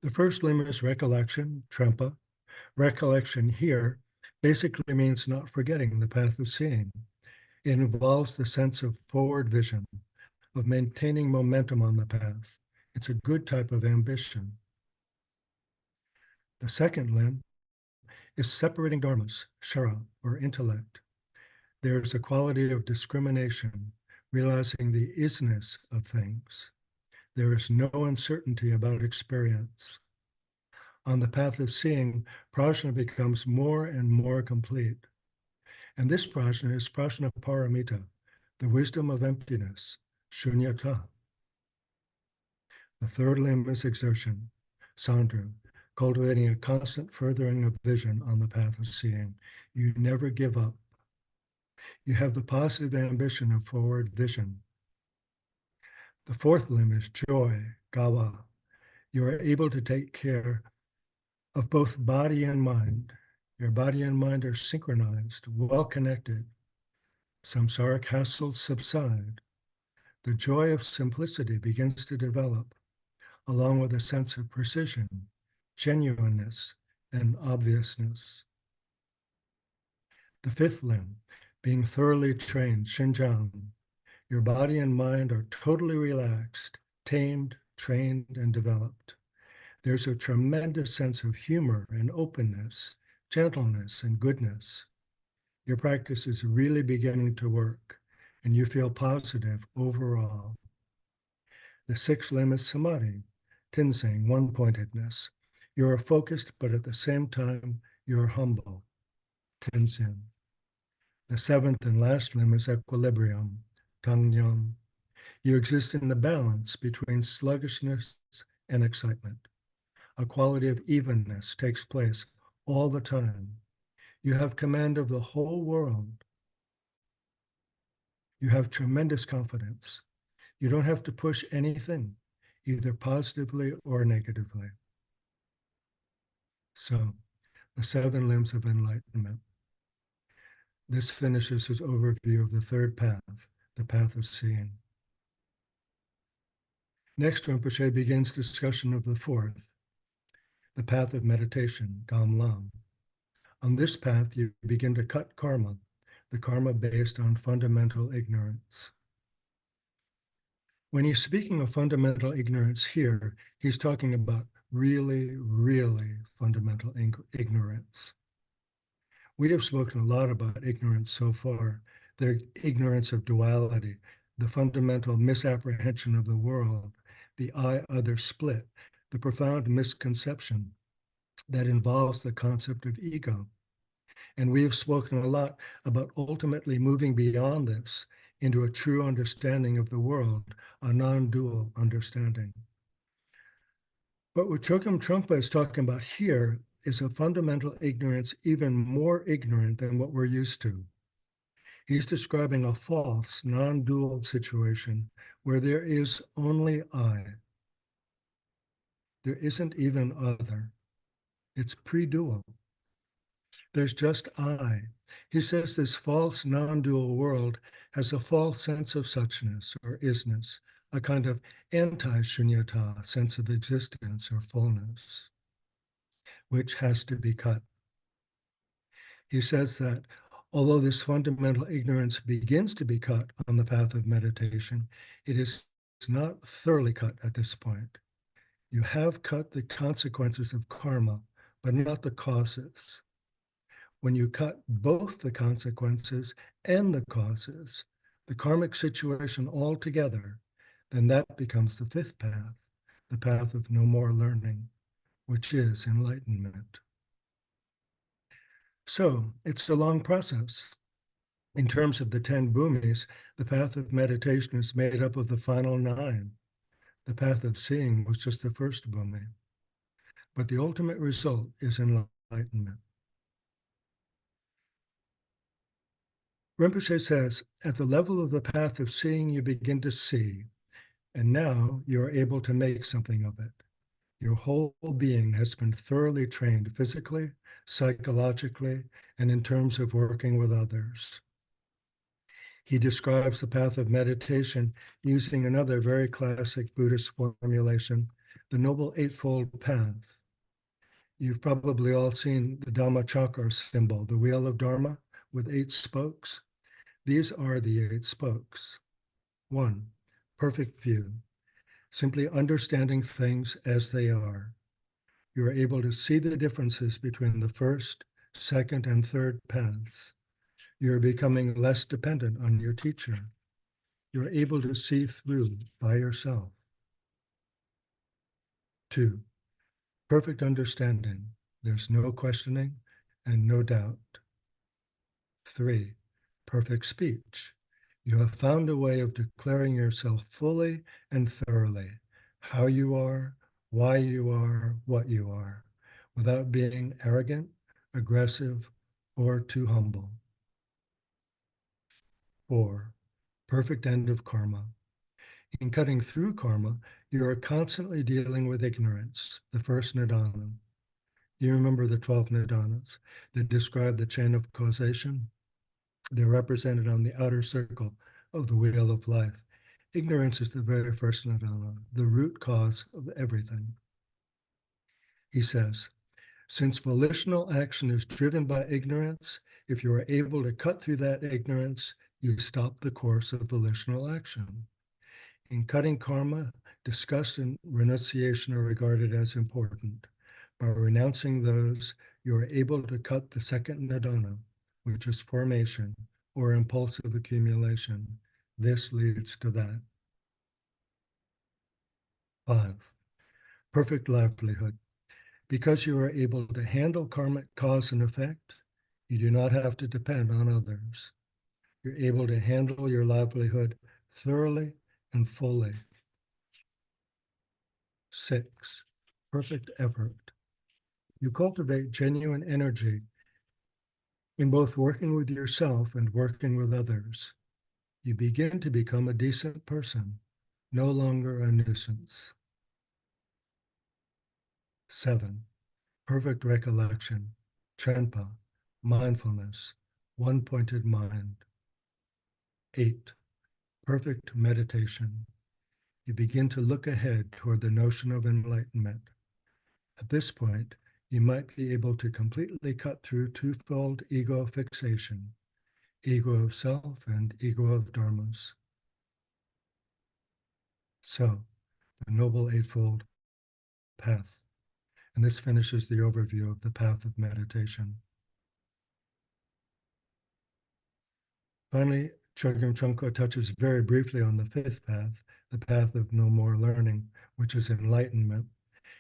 C: The first limb is recollection, trempa. Recollection here basically means not forgetting the path of seeing. It involves the sense of forward vision, of maintaining momentum on the path. It's a good type of ambition. The second limb is separating dharmas, shara, or intellect. There's a quality of discrimination, realizing the isness of things. There is no uncertainty about experience. On the path of seeing, prajna becomes more and more complete. And this prajna is prajna paramita, the wisdom of emptiness, shunyata. The third limb is exertion, sandhu, cultivating a constant furthering of vision on the path of seeing. You never give up. You have the positive ambition of forward vision. The fourth limb is joy, gawa. You are able to take care of both body and mind. Your body and mind are synchronized, well connected. Samsaric hassles subside. The joy of simplicity begins to develop, along with a sense of precision, genuineness, and obviousness. The fifth limb, being thoroughly trained, Shinjang. Your body and mind are totally relaxed, tamed, trained, and developed. There's a tremendous sense of humor and openness, gentleness, and goodness. Your practice is really beginning to work, and you feel positive overall. The sixth limb is samadhi, tinsing, one-pointedness. You are focused, but at the same time, you are humble, tinsin. The seventh and last limb is equilibrium, tangyam. You exist in the balance between sluggishness and excitement. A quality of evenness takes place all the time. You have command of the whole world. You have tremendous confidence. You don't have to push anything, either positively or negatively. So, the 7 limbs of enlightenment. This finishes his overview of the third path, the path of seeing. Next, Rinpoche begins discussion of the fourth, the path of meditation, Gamlam. On this path, you begin to cut karma, the karma based on fundamental ignorance. When he's speaking of fundamental ignorance here, he's talking about really, really fundamental ignorance. We have spoken a lot about ignorance so far, the ignorance of duality, the fundamental misapprehension of the world, the I-other split, the profound misconception that involves the concept of ego. And we have spoken a lot about ultimately moving beyond this into a true understanding of the world, a non-dual understanding. But what Chogyam Trungpa is talking about here is a fundamental ignorance even more ignorant than what we're used to. He's describing a false, non-dual situation where there is only I. There isn't even other. It's pre-dual. There's just I. He says this false non-dual world has a false sense of suchness or isness, a kind of anti-shunyata sense of existence or fullness, which has to be cut. He says that although this fundamental ignorance begins to be cut on the path of meditation, it is not thoroughly cut at this point. You have cut the consequences of karma, but not the causes. When you cut both the consequences and the causes, the karmic situation altogether, then that becomes the fifth path, the path of no more learning, which is enlightenment. So it's a long process. In terms of the 10 bhumis, the path of meditation is made up of the final 9. The path of seeing was just the first bhumi. But the ultimate result is enlightenment. Rinpoche says, at the level of the path of seeing, you begin to see, and now you are able to make something of it. Your whole being has been thoroughly trained physically, psychologically, and in terms of working with others. He describes the path of meditation using another very classic Buddhist formulation, the Noble Eightfold Path. You've probably all seen the Dhammachakra symbol, the wheel of Dharma with 8 spokes. These are the 8 spokes. 1, perfect view, simply understanding things as they are. You are able to see the differences between the first, second, and third paths. You are becoming less dependent on your teacher. You're able to see through by yourself. 2, perfect understanding. There's no questioning and no doubt. 3, perfect speech. You have found a way of declaring yourself fully and thoroughly, how you are, why you are, what you are, without being arrogant, aggressive, or too humble. 4, perfect end of karma. In cutting through karma, you are constantly dealing with ignorance, the first nidana. You remember the 12 nidanas that describe the chain of causation? They're represented on the outer circle of the wheel of life. Ignorance is the very first nidana, the root cause of everything. He says, since volitional action is driven by ignorance, if you are able to cut through that ignorance, you stop the course of volitional action. In cutting karma, disgust and renunciation are regarded as important. By renouncing those, you are able to cut the second nidana, which is formation or impulsive accumulation. This leads to that. 5, perfect livelihood. Because you are able to handle karmic cause and effect, you do not have to depend on others. You're able to handle your livelihood thoroughly and fully. 6, perfect effort. You cultivate genuine energy in both working with yourself and working with others. You begin to become a decent person, no longer a nuisance. 7, perfect recollection, Chenpa, mindfulness, one-pointed mind. 8, perfect meditation. You begin to look ahead toward the notion of enlightenment. At this point, you might be able to completely cut through twofold ego fixation, ego of self and ego of dharmas. So, the Noble Eightfold Path. And this finishes the overview of the path of meditation. Finally, Chogyam Trungpa touches very briefly on the fifth path, the path of no more learning, which is enlightenment,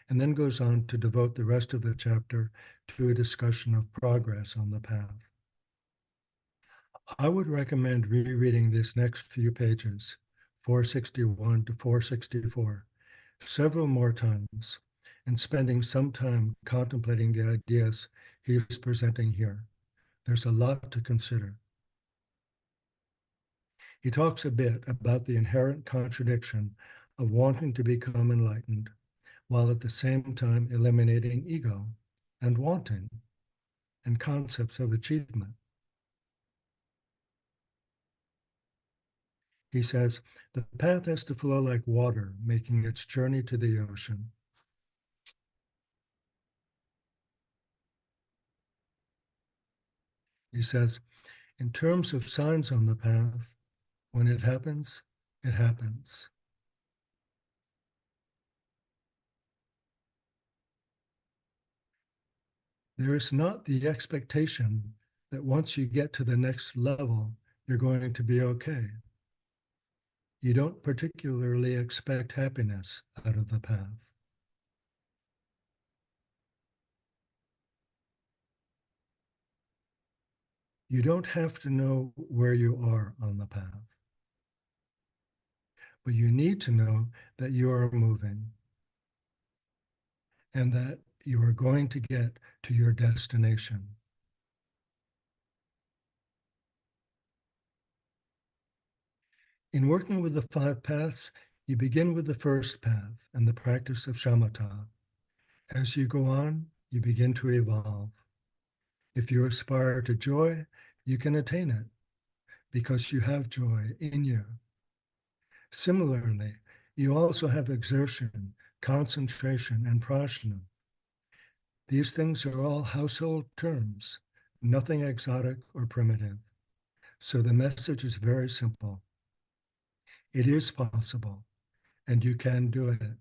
C: and then goes on to devote the rest of the chapter to a discussion of progress on the path. I would recommend rereading this next few pages, 461 to 464, several more times, and spending some time contemplating the ideas he is presenting here. There's a lot to consider. He talks a bit about the inherent contradiction of wanting to become enlightened, while at the same time eliminating ego and wanting and concepts of achievement. He says, the path has to flow like water, making its journey to the ocean. He says, in terms of signs on the path, when it happens, it happens. There is not the expectation that once you get to the next level, you're going to be okay. You don't particularly expect happiness out of the path. You don't have to know where you are on the path, but you need to know that you are moving and that you are going to get to your destination. In working with the 5 paths, you begin with the first path and the practice of shamatha. As you go on, you begin to evolve. If you aspire to joy, you can attain it because you have joy in you. Similarly, you also have exertion, concentration, and prajna. These things are all household terms, nothing exotic or primitive. So the message is very simple. It is possible, and you can do it.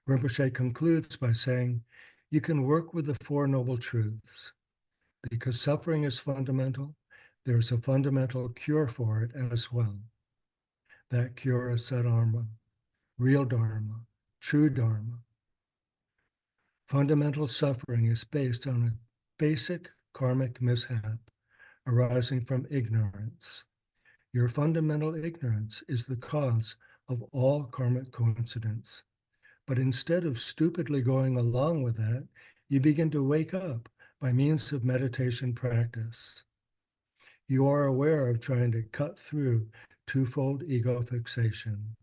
C: Rinpoche concludes by saying, you can work with the 4 noble truths. Because suffering is fundamental, there is a fundamental cure for it as well. That cure is Sadharma, real Dharma, true Dharma. Fundamental suffering is based on a basic karmic mishap arising from ignorance. Your fundamental ignorance is the cause of all karmic coincidence. But instead of stupidly going along with that, you begin to wake up by means of meditation practice. You are aware of trying to cut through twofold ego fixation,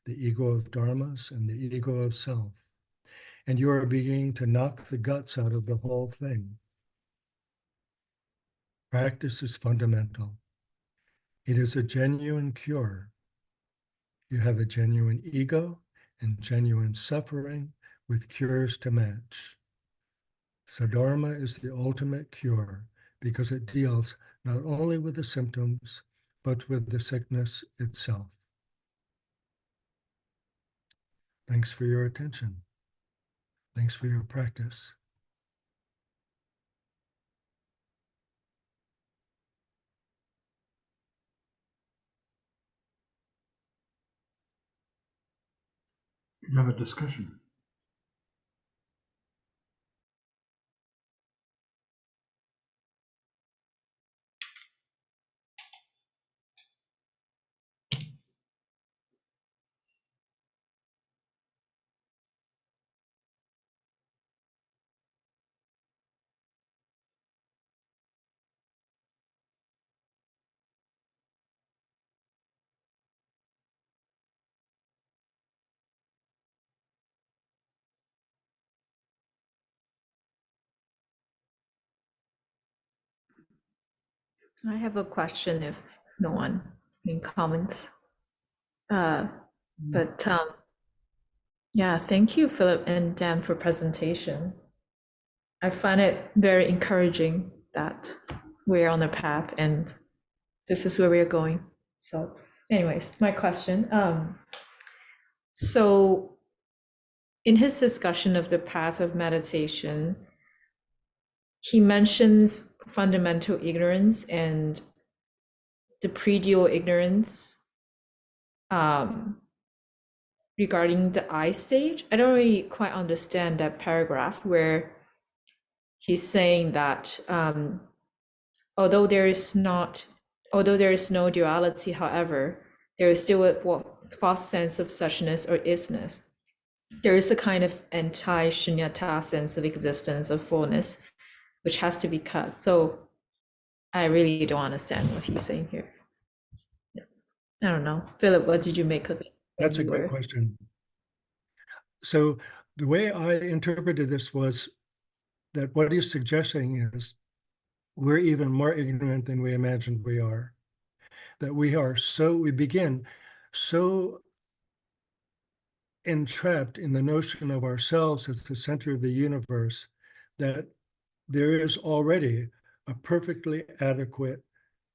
C: the ego of dharmas and the ego of self. And you are beginning to knock the guts out of the whole thing. Practice is fundamental. It is a genuine cure. You have a genuine ego and genuine suffering with cures to match. Sadharma is the ultimate cure because it deals not only with the symptoms, but with the sickness itself. Thanks for your attention. Thanks for your practice.
A: You have a discussion.
D: I have a question if no one in comments. But yeah, thank you, Philip and Dan, for presentation. I find it very encouraging that we're on the path and this is where we're going. So anyways, my question. So in his discussion of the path of meditation, he mentions fundamental ignorance and the pre-dual ignorance regarding the I stage. I don't really quite understand that paragraph where he's saying that although there is no duality, however, there is still a false sense of suchness or isness. There is a kind of anti-shunyata sense of existence, of fullness, which has to be cut. So I really don't understand what he's saying here. I don't know. Philip, what did you make of it?
C: That's a great question. So the way I interpreted this was that what he's suggesting is we're even more ignorant than we imagined we are. That we begin so entrapped in the notion of ourselves as the center of the universe that there is already a perfectly adequate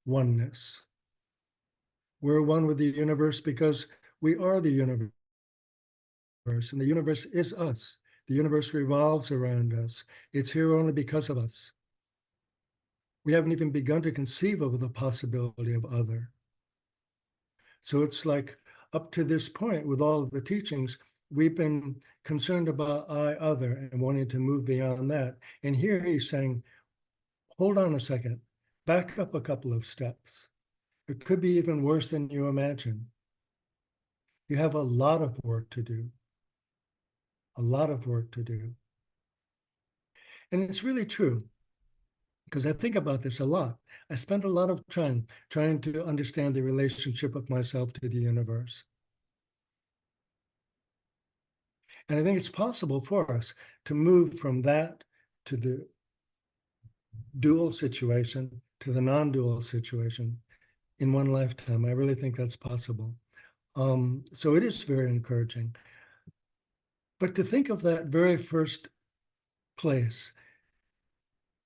C: oneness. We're one with the universe because we are the universe, and the universe is us. The universe revolves around us. It's here only because of us. We haven't even begun to conceive of the possibility of other. So it's like up to this point with all of the teachings, we've been concerned about I, other, and wanting to move beyond that. And here he's saying, hold on a second, back up a couple of steps. It could be even worse than you imagine. You have a lot of work to do, a lot of work to do. And it's really true, because I think about this a lot. I spend a lot of time trying to understand the relationship of myself to the universe. And I think it's possible for us to move from that to the dual situation to the non-dual situation in one lifetime. I really think that's possible. So it is very encouraging. But to think of that very first place,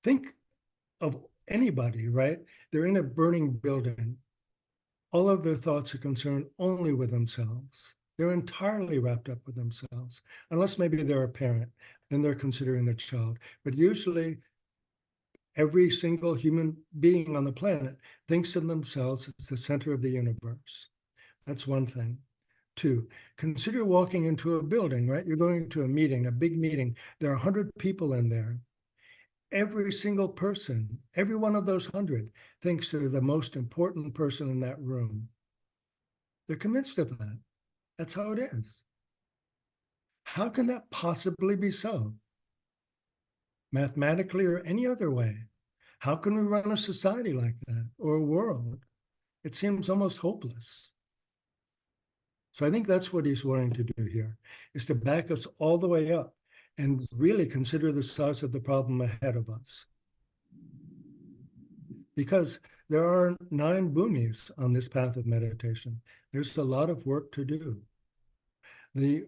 C: think of anybody, right? They're in a burning building. All of their thoughts are concerned only with themselves. They're entirely wrapped up with themselves, unless maybe they're a parent, then they're considering their child. But usually, every single human being on the planet thinks of themselves as the center of the universe. That's one thing. Two, consider walking into a building, right? You're going to a meeting, a big meeting. There are 100 people in there. Every single person, every one of those 100 thinks they're the most important person in that room. They're convinced of that. That's how it is. How can that possibly be so? Mathematically or any other way? How can we run a society like that or a world? It seems almost hopeless. So I think that's what he's wanting to do here, is to back us all the way up and really consider the size of the problem ahead of us. Because there are 9 bhumis on this path of meditation. There's a lot of work to do. The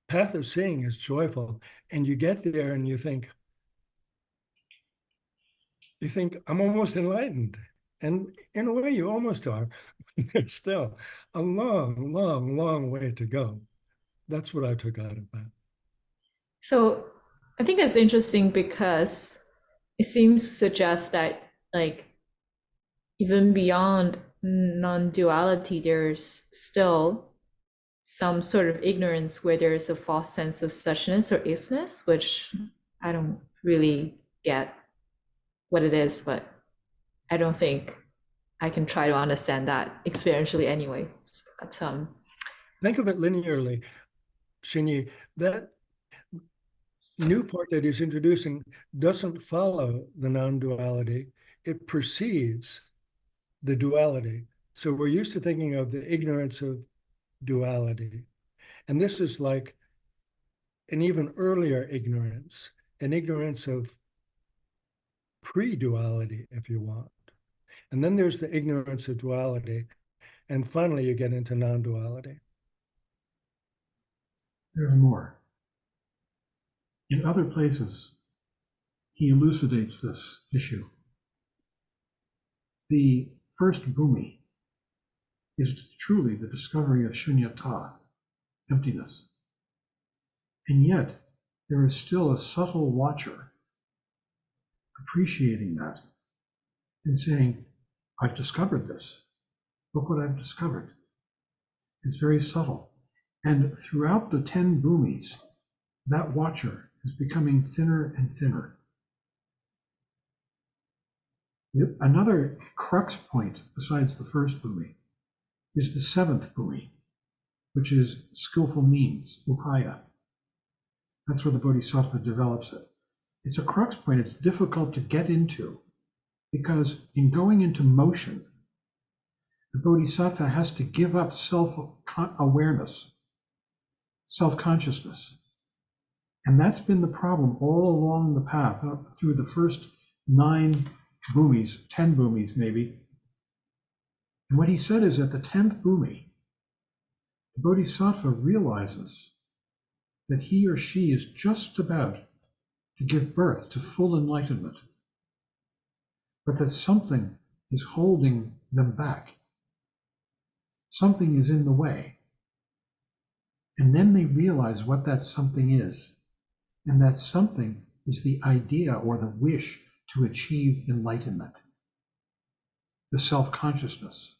C: path of seeing is joyful, and you get there and you think, I'm almost enlightened. And in a way, you almost are. There's still a long, long, long way to go. That's what I took out of that.
D: So I think it's interesting because it seems to suggest that, like, even beyond non-duality, there's still some sort of ignorance where there's a false sense of suchness or isness, which I don't really get what it is, but I don't think I can try to understand that experientially anyway. But
C: Think of it linearly, Shinyi. That new part that he's introducing doesn't follow the non-duality. It precedes the duality. So we're used to thinking of the ignorance of duality. And this is like an even earlier ignorance, an ignorance of pre-duality, if you want. And then there's the ignorance of duality. And finally, you get into non-duality.
A: There's more. In other places, he elucidates this issue. The first bhumi is truly the discovery of shunyata, emptiness. And yet, there is still a subtle watcher appreciating that and saying, I've discovered this. Look what I've discovered. It's very subtle. And throughout the 10 bhumis, that watcher is becoming thinner and thinner. Another crux point besides the first bhumi is the 7th bhumi, which is skillful means, upaya. That's where the bodhisattva develops it. It's a crux point. It's difficult to get into because in going into motion, the bodhisattva has to give up self-awareness, self-consciousness. And that's been the problem all along the path, through the first 9 bhumis, 10 bhumis maybe. And what he said is at the 10th bhumi, the bodhisattva realizes that he or she is just about to give birth to full enlightenment, but that something is holding them back. Something is in the way. And then they realize what that something is. And that something is the idea or the wish to achieve enlightenment, the self-consciousness.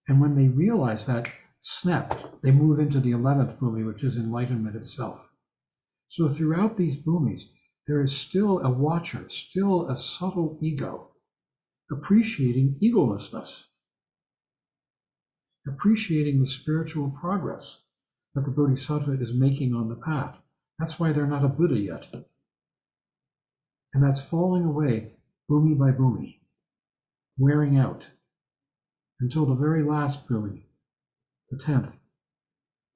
A: And when they realize that, snap, they move into the 11th bhumi, which is enlightenment itself. So throughout these bhumis, there is still a watcher, still a subtle ego, appreciating egolessness, appreciating the spiritual progress that the bodhisattva is making on the path. That's why they're not a Buddha yet. And that's falling away bhumi by bhumi, wearing out until the very last bhumi, the 10th.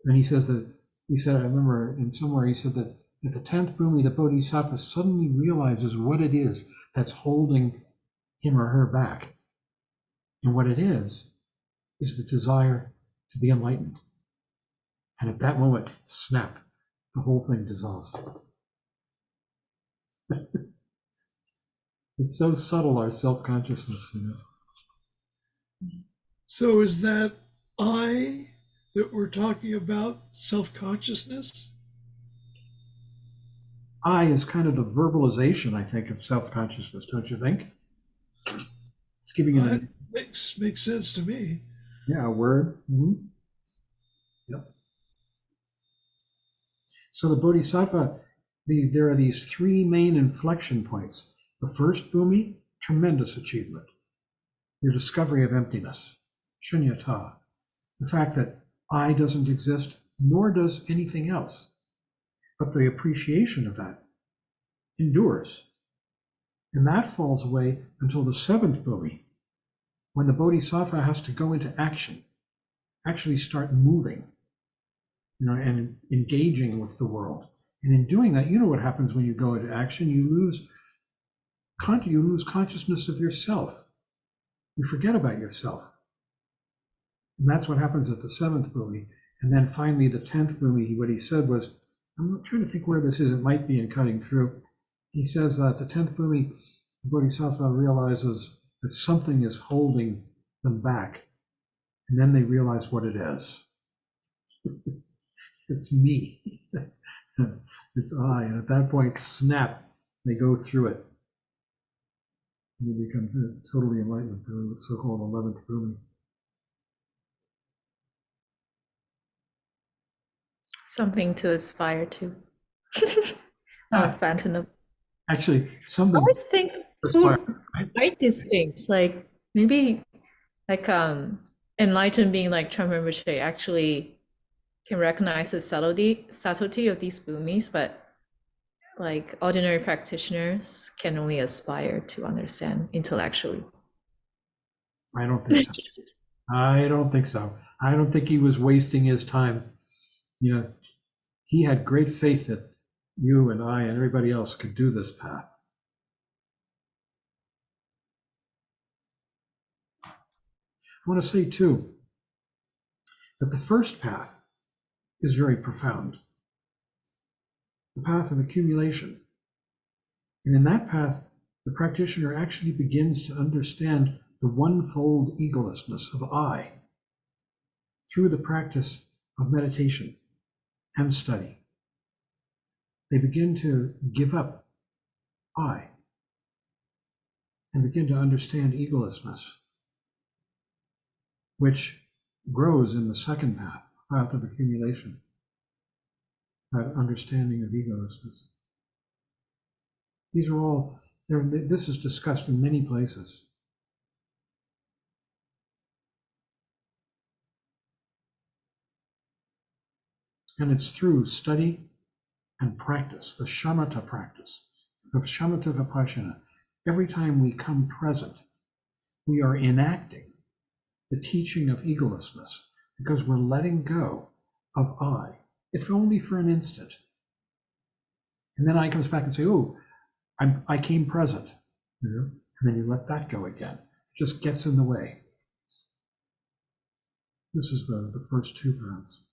A: And he said, I remember in somewhere he said that at the 10th bhumi, the bodhisattva suddenly realizes what it is that's holding him or her back. And what it is the desire to be enlightened. And at that moment, snap, the whole thing dissolves. It's so subtle, our self-consciousness, you know.
E: So is that I that we're talking about, self-consciousness?
A: I is kind of the verbalization, I think, of self-consciousness, don't you think? It's giving it a
E: Makes sense to me.
A: a word. Mm-hmm. Yep. So the bodhisattva, there are these 3 main inflection points. The first bhumi, tremendous achievement. The discovery of emptiness, shunyata. The fact that I doesn't exist, nor does anything else. But the appreciation of that endures. And that falls away until the 7th bhumi, when the bodhisattva has to go into action, actually start moving, you know, and engaging with the world. And in doing that, you know what happens when you go into action? You lose consciousness of yourself. You forget about yourself. And that's what happens at the 7th bhumi. And then finally, the 10th bhumi, what he said was, I'm trying to think where this is, it might be in Cutting Through. He says at the 10th bhumi, the bodhisattva realizes that something is holding them back. And then they realize what it is. It's me. It's I. And at that point, snap, they go through it. And they become totally enlightened, the so-called 11th bhumi.
D: Something to aspire to. Our fountain of.
A: Actually,
D: I
A: something
D: always think
A: aspire,
D: who
A: right?
D: write these things, like maybe like enlightened being like Trungpa Rinpoche actually can recognize the subtlety of these bhumis, but like ordinary practitioners can only aspire to understand intellectually.
A: I don't think so. I don't think so. I don't think he was wasting his time. You know, he had great faith that you and I and everybody else could do this path. I want to say too that the first path is very profound, the path of accumulation. And in that path, the practitioner actually begins to understand the one-fold egolessness of I. through the practice of meditation and study, they begin to give up I and begin to understand egolessness, which grows in the second path, the path of accumulation, that understanding of egolessness. These are all, this is discussed in many places. And it's through study and practice, the shamatha practice, of shamatha vipassana. Every time we come present, we are enacting the teaching of egolessness because we're letting go of I, if only for an instant. And then I comes back and say, oh, I came present, you know? And then you let that go again. It just gets in the way. This is the first two paths.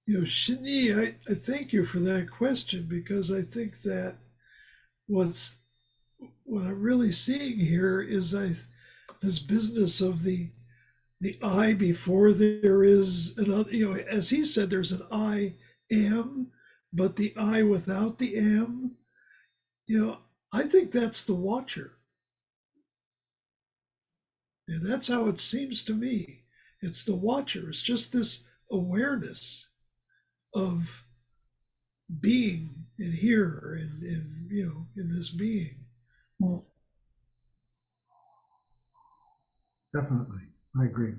E: You know, Shani, I thank you for that question, because I think that what I'm really seeing here is this business of the I before there is another, you know, as he said, there's an I am, but the I without the am, you know, I think that's the watcher. And that's how it seems to me. It's the watcher. It's just this awareness of being and here and you know, in this being.
A: Well, definitely, I agree.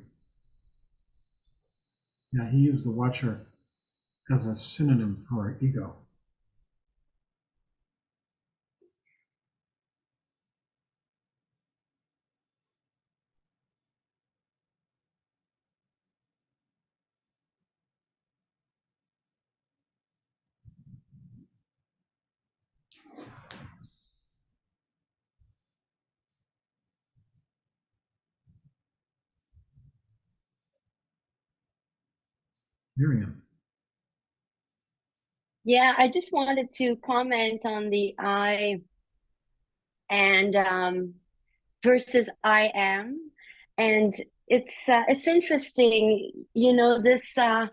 A: Yeah, he used the watcher as a synonym for ego. Miriam.
F: Yeah, I just wanted to comment on the I and versus I am, and it's interesting, you know, this the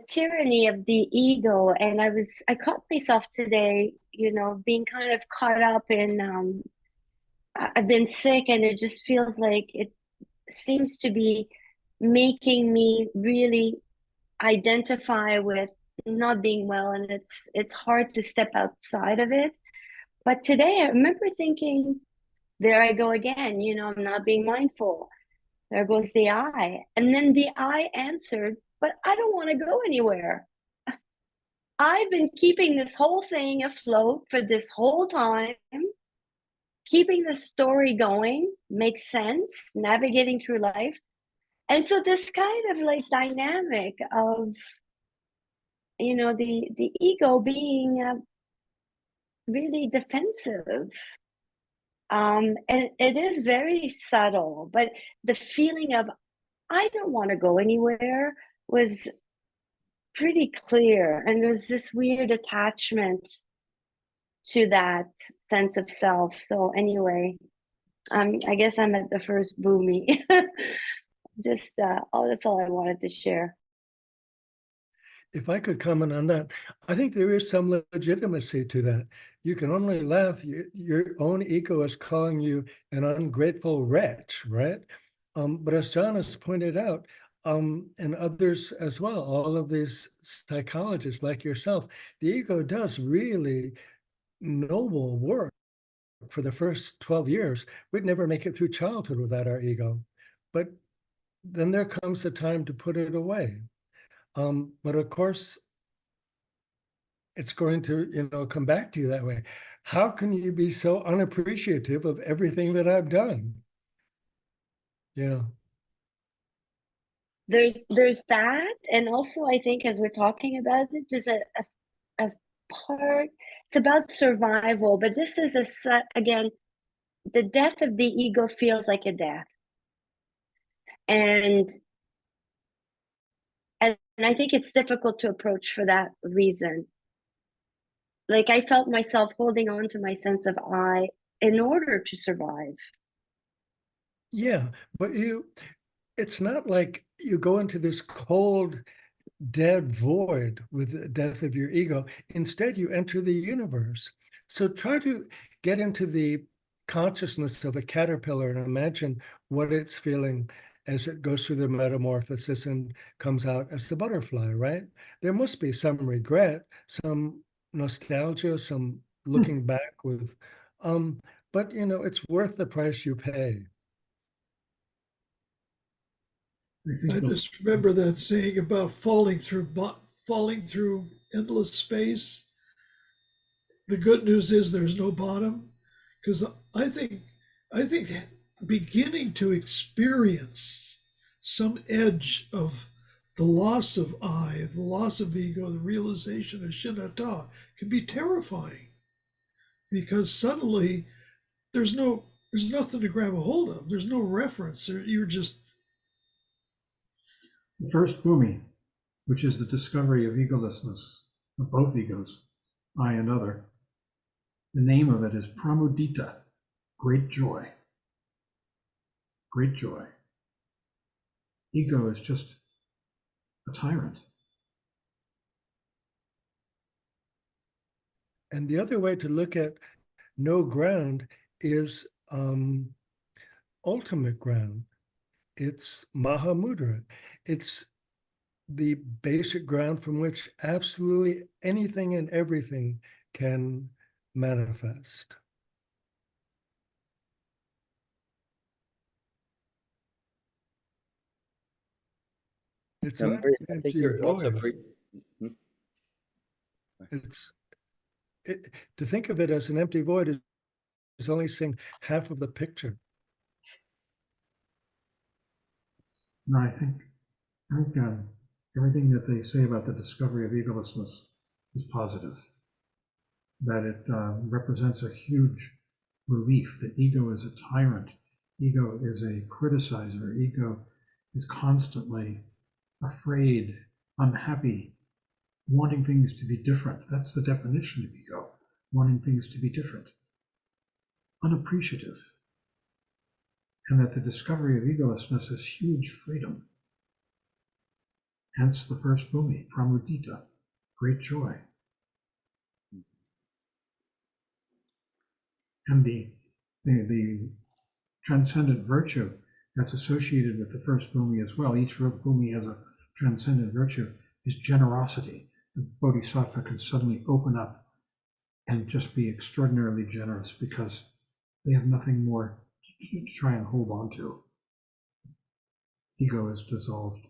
F: tyranny of the ego. And I caught myself today, you know, being kind of caught up in I've been sick, and it just feels like it seems to be making me really identify with not being well, and it's hard to step outside of it. But today I remember thinking, there I go again, you know, I'm not being mindful. There goes the I. And then the I answered, but I don't want to go anywhere. I've been keeping this whole thing afloat for this whole time, keeping the story going, makes sense, navigating through life. And so this kind of like dynamic of, you know, the ego being really defensive. And it is very subtle, but the feeling of I don't want to go anywhere was pretty clear. And there's this weird attachment to that sense of self. So anyway, I guess I'm at the first boomy. Just that's all I wanted to share.
C: If I could comment on that, I think there is some legitimacy to that. You can only laugh. Your own ego is calling you an ungrateful wretch, right? But as John has pointed out, and others as well, all of these psychologists like yourself, the ego does really noble work for the first 12 years. We'd never make it through childhood without our ego. But then there comes a time to put it away. But of course, it's going to, you know, come back to you that way. How can you be so unappreciative of everything that I've done? Yeah.
F: There's that, and also I think as we're talking about it, there's a part. It's about survival, but this is again, the death of the ego feels like a death, and I think it's difficult to approach for that reason. Like I felt myself holding on to my sense of I in order to survive.
C: Yeah, but it's not like you go into this cold, dead void with the death of your ego. Instead, you enter the universe. So try to get into the consciousness of a caterpillar and imagine what it's feeling as it goes through the metamorphosis and comes out as the butterfly, right? There must be some regret, some nostalgia, some looking back with, um, but it's worth the price you pay.
A: I think
E: I just remember that saying about falling through endless space. The good news is there's no bottom, because I think beginning to experience some edge of the loss of I, the loss of ego, the realization of Shinata can be terrifying, because suddenly there's nothing to grab a hold of. There's no reference. You're just
A: the first bhumi, which is the discovery of egolessness, of both egos, I and other. The name of it is pramudita, great joy. Great joy. Ego is just a tyrant.
C: And the other way to look at no ground is ultimate ground. It's Mahamudra. It's the basic ground from which absolutely anything and everything can manifest. It's
B: Now,
C: not
B: Mary, I think
C: empty
B: you're also
C: void.
B: Hmm?
C: It's to think of it as an empty void is only seeing half of the picture.
A: No, I think everything that they say about the discovery of egolessness is positive. That it represents a huge relief that ego is a tyrant, ego is a criticizer, ego is constantly afraid, unhappy, wanting things to be different. That's the definition of ego, wanting things to be different, unappreciative. And that the discovery of egolessness is huge freedom. Hence the first bhumi, pramudita, great joy. And the transcendent virtue that's associated with the first bhumi as well. Each bhumi has a transcendent virtue, is generosity. The bodhisattva can suddenly open up and just be extraordinarily generous because they have nothing more to try and hold on to. Ego is dissolved.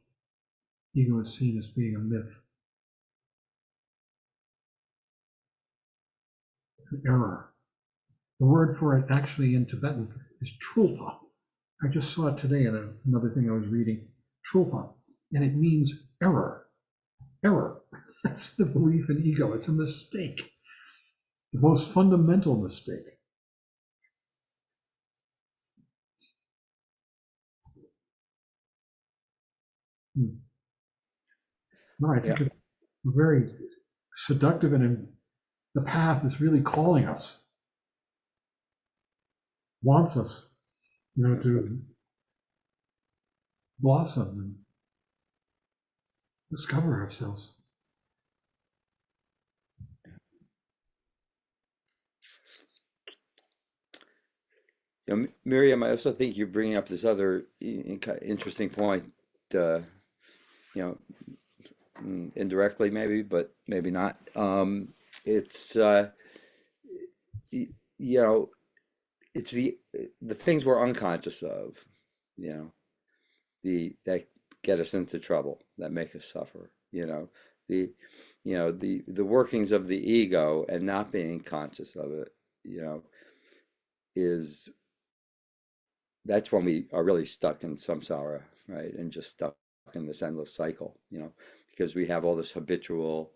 A: Ego is seen as being a myth, an error. The word for it actually in Tibetan is trulpa. I just saw it today in another thing I was reading, trulpa, and it means error. Error. That's the belief in ego. It's a mistake, the most fundamental mistake. No, I think
B: Yeah.
A: it's very seductive, and the path is really calling us, wants us, to blossom and discover ourselves.
B: Miriam, I also think you're bringing up this other interesting point, uh, you know, indirectly maybe, but maybe not. It's y- you know, it's the things we're unconscious of, you know, the that get us into trouble, that make us suffer, the the workings of the ego and not being conscious of it, is that's when we are really stuck in samsara, right? And just stuck in this endless cycle, because we have all this habitual,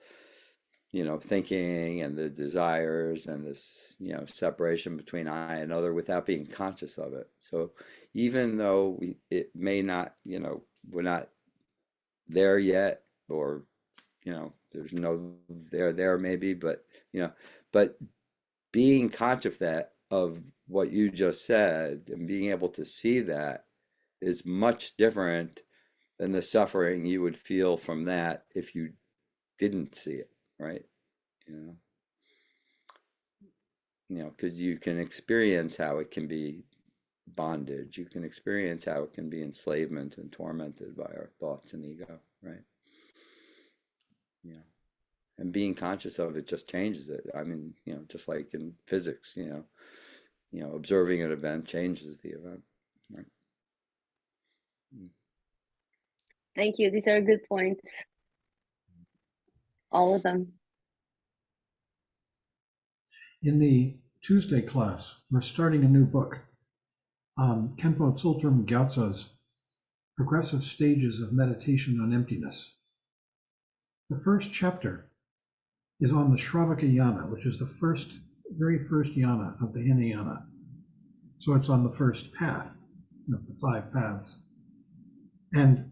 B: thinking and the desires and this, separation between I and other without being conscious of it. So even though it may not, we're not there yet, or, there's no there maybe, but, but being conscious of that, of what you just said, and being able to see that is much different than the suffering you would feel from that if you didn't see it, right? You because you can experience how it can be bondage. You can experience how it can be enslavement and tormented by our thoughts and ego, right? Yeah. And being conscious of it just changes it. I mean, just like in physics, observing an event changes the event, right?
F: Thank you. These are good points. All of them.
A: In the Tuesday class, we're starting a new book, Khenpo Tsultrim Gyatso's Progressive Stages of Meditation on Emptiness. The first chapter is on the Shravaka Yana, which is the very first yana of the Hinayana. So it's on the first path of the 5 paths. And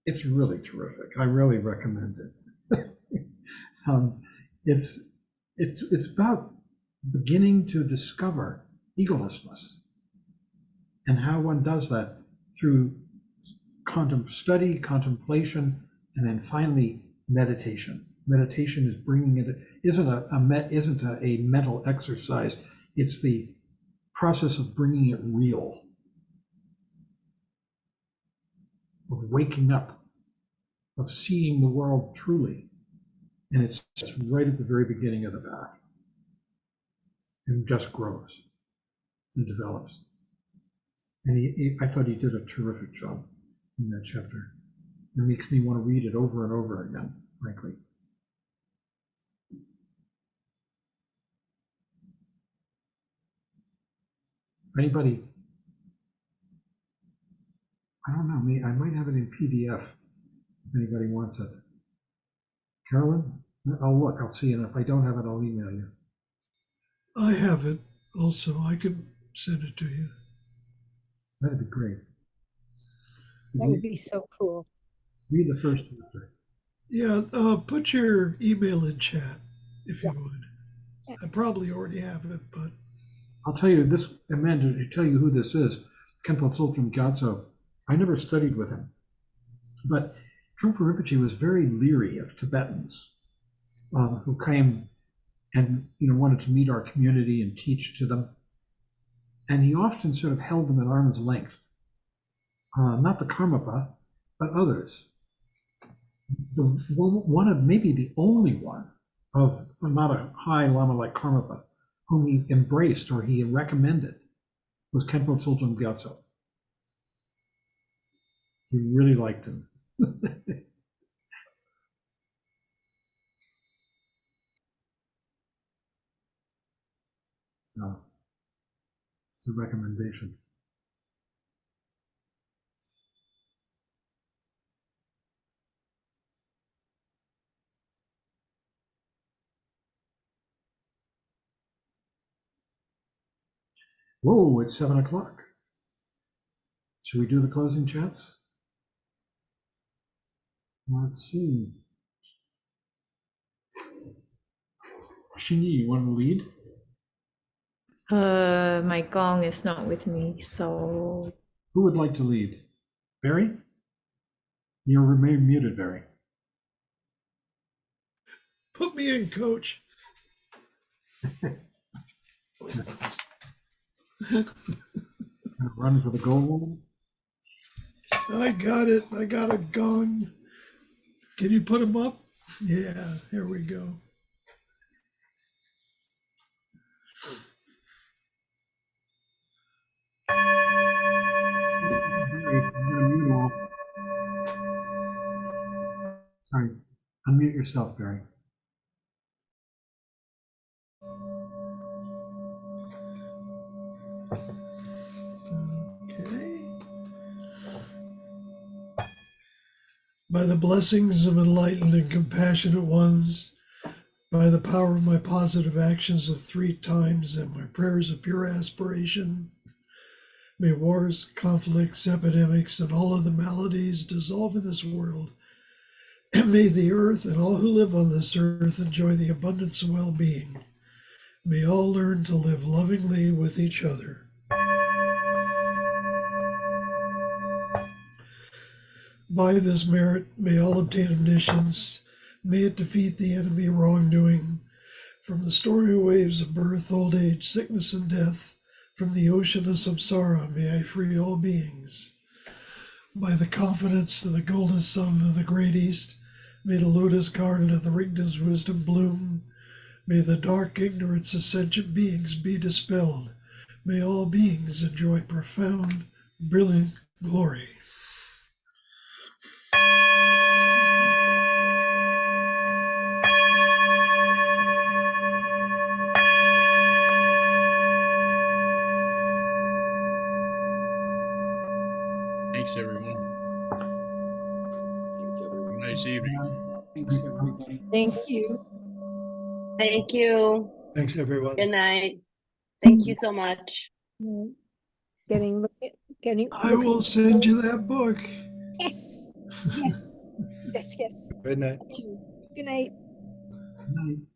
A: it's really terrific. I really recommend it. It's about beginning to discover egolessness and how one does that through study, contemplation, and then finally meditation. Meditation is isn't a mental exercise. It's the process of bringing it real, of waking up, of seeing the world truly. And it's right at the very beginning of the path, and just grows and develops. And I thought he did a terrific job in that chapter. It makes me want to read it over and over again, frankly. If anybody, I don't know, I might have it in PDF if anybody wants it. Carolyn, I'll look, I'll see, and if I don't have it, I'll email you.
E: I have it also. I can send it to you.
A: That'd be great.
G: That would be so cool.
A: Read the first chapter.
E: Yeah, put your email in chat if you
G: Yeah.
E: would.
G: Yeah.
E: I probably already have it, but
A: I'll tell you this, Amanda, to tell you who this is, Khenpo Tsultrim Gyatso. I never studied with him, but Trungpa Rinpoche was very leery of Tibetans who came and wanted to meet our community and teach to them. And he often sort of held them at arm's length. Not the Karmapa, but others. One of maybe the only one of not a high lama like Karmapa whom he embraced or he recommended was Khenpo Tsultrim Gyatso. He really liked him. So it's a recommendation. Whoa, it's 7 o'clock. Should we do the closing chats? Let's see. Shinyi, you want to lead?
D: My gong is not with me, so
A: Who would like to lead? Barry? You're remain muted, Barry.
E: put me in, coach.
A: Run for the goal.
E: I got it. I got a gong. Can you put them up? Yeah, here we go.
A: Barry, I'm gonna mute all. Sorry, unmute yourself, Barry.
E: Okay. By the blessings of enlightened and compassionate ones, by the power of my positive actions of 3 times and my prayers of pure aspiration, may wars, conflicts, epidemics, and all of the maladies dissolve in this world. And may the earth and all who live on this earth enjoy the abundance of well-being. May all learn to live lovingly with each other. By this merit may all obtain omniscience, may it defeat the enemy wrongdoing. From the stormy waves of birth, old age, sickness, and death, from the ocean of samsara, may I free all beings. By the confidence of the golden sun of the great east, may the lotus garden of the Rigda's wisdom bloom. May the dark ignorance of sentient beings be dispelled. May all beings enjoy profound, brilliant glory.
H: Thanks, everyone. Nice evening.
A: Thanks, everybody.
G: Thank you.
F: Thank you.
C: Thanks, everyone.
F: Good night. Thank you so much.
G: Mm. Getting,
E: I will send you that book.
G: Yes, yes, yes, yes.
C: Good night.
G: Thank you. Good night.
A: Good night.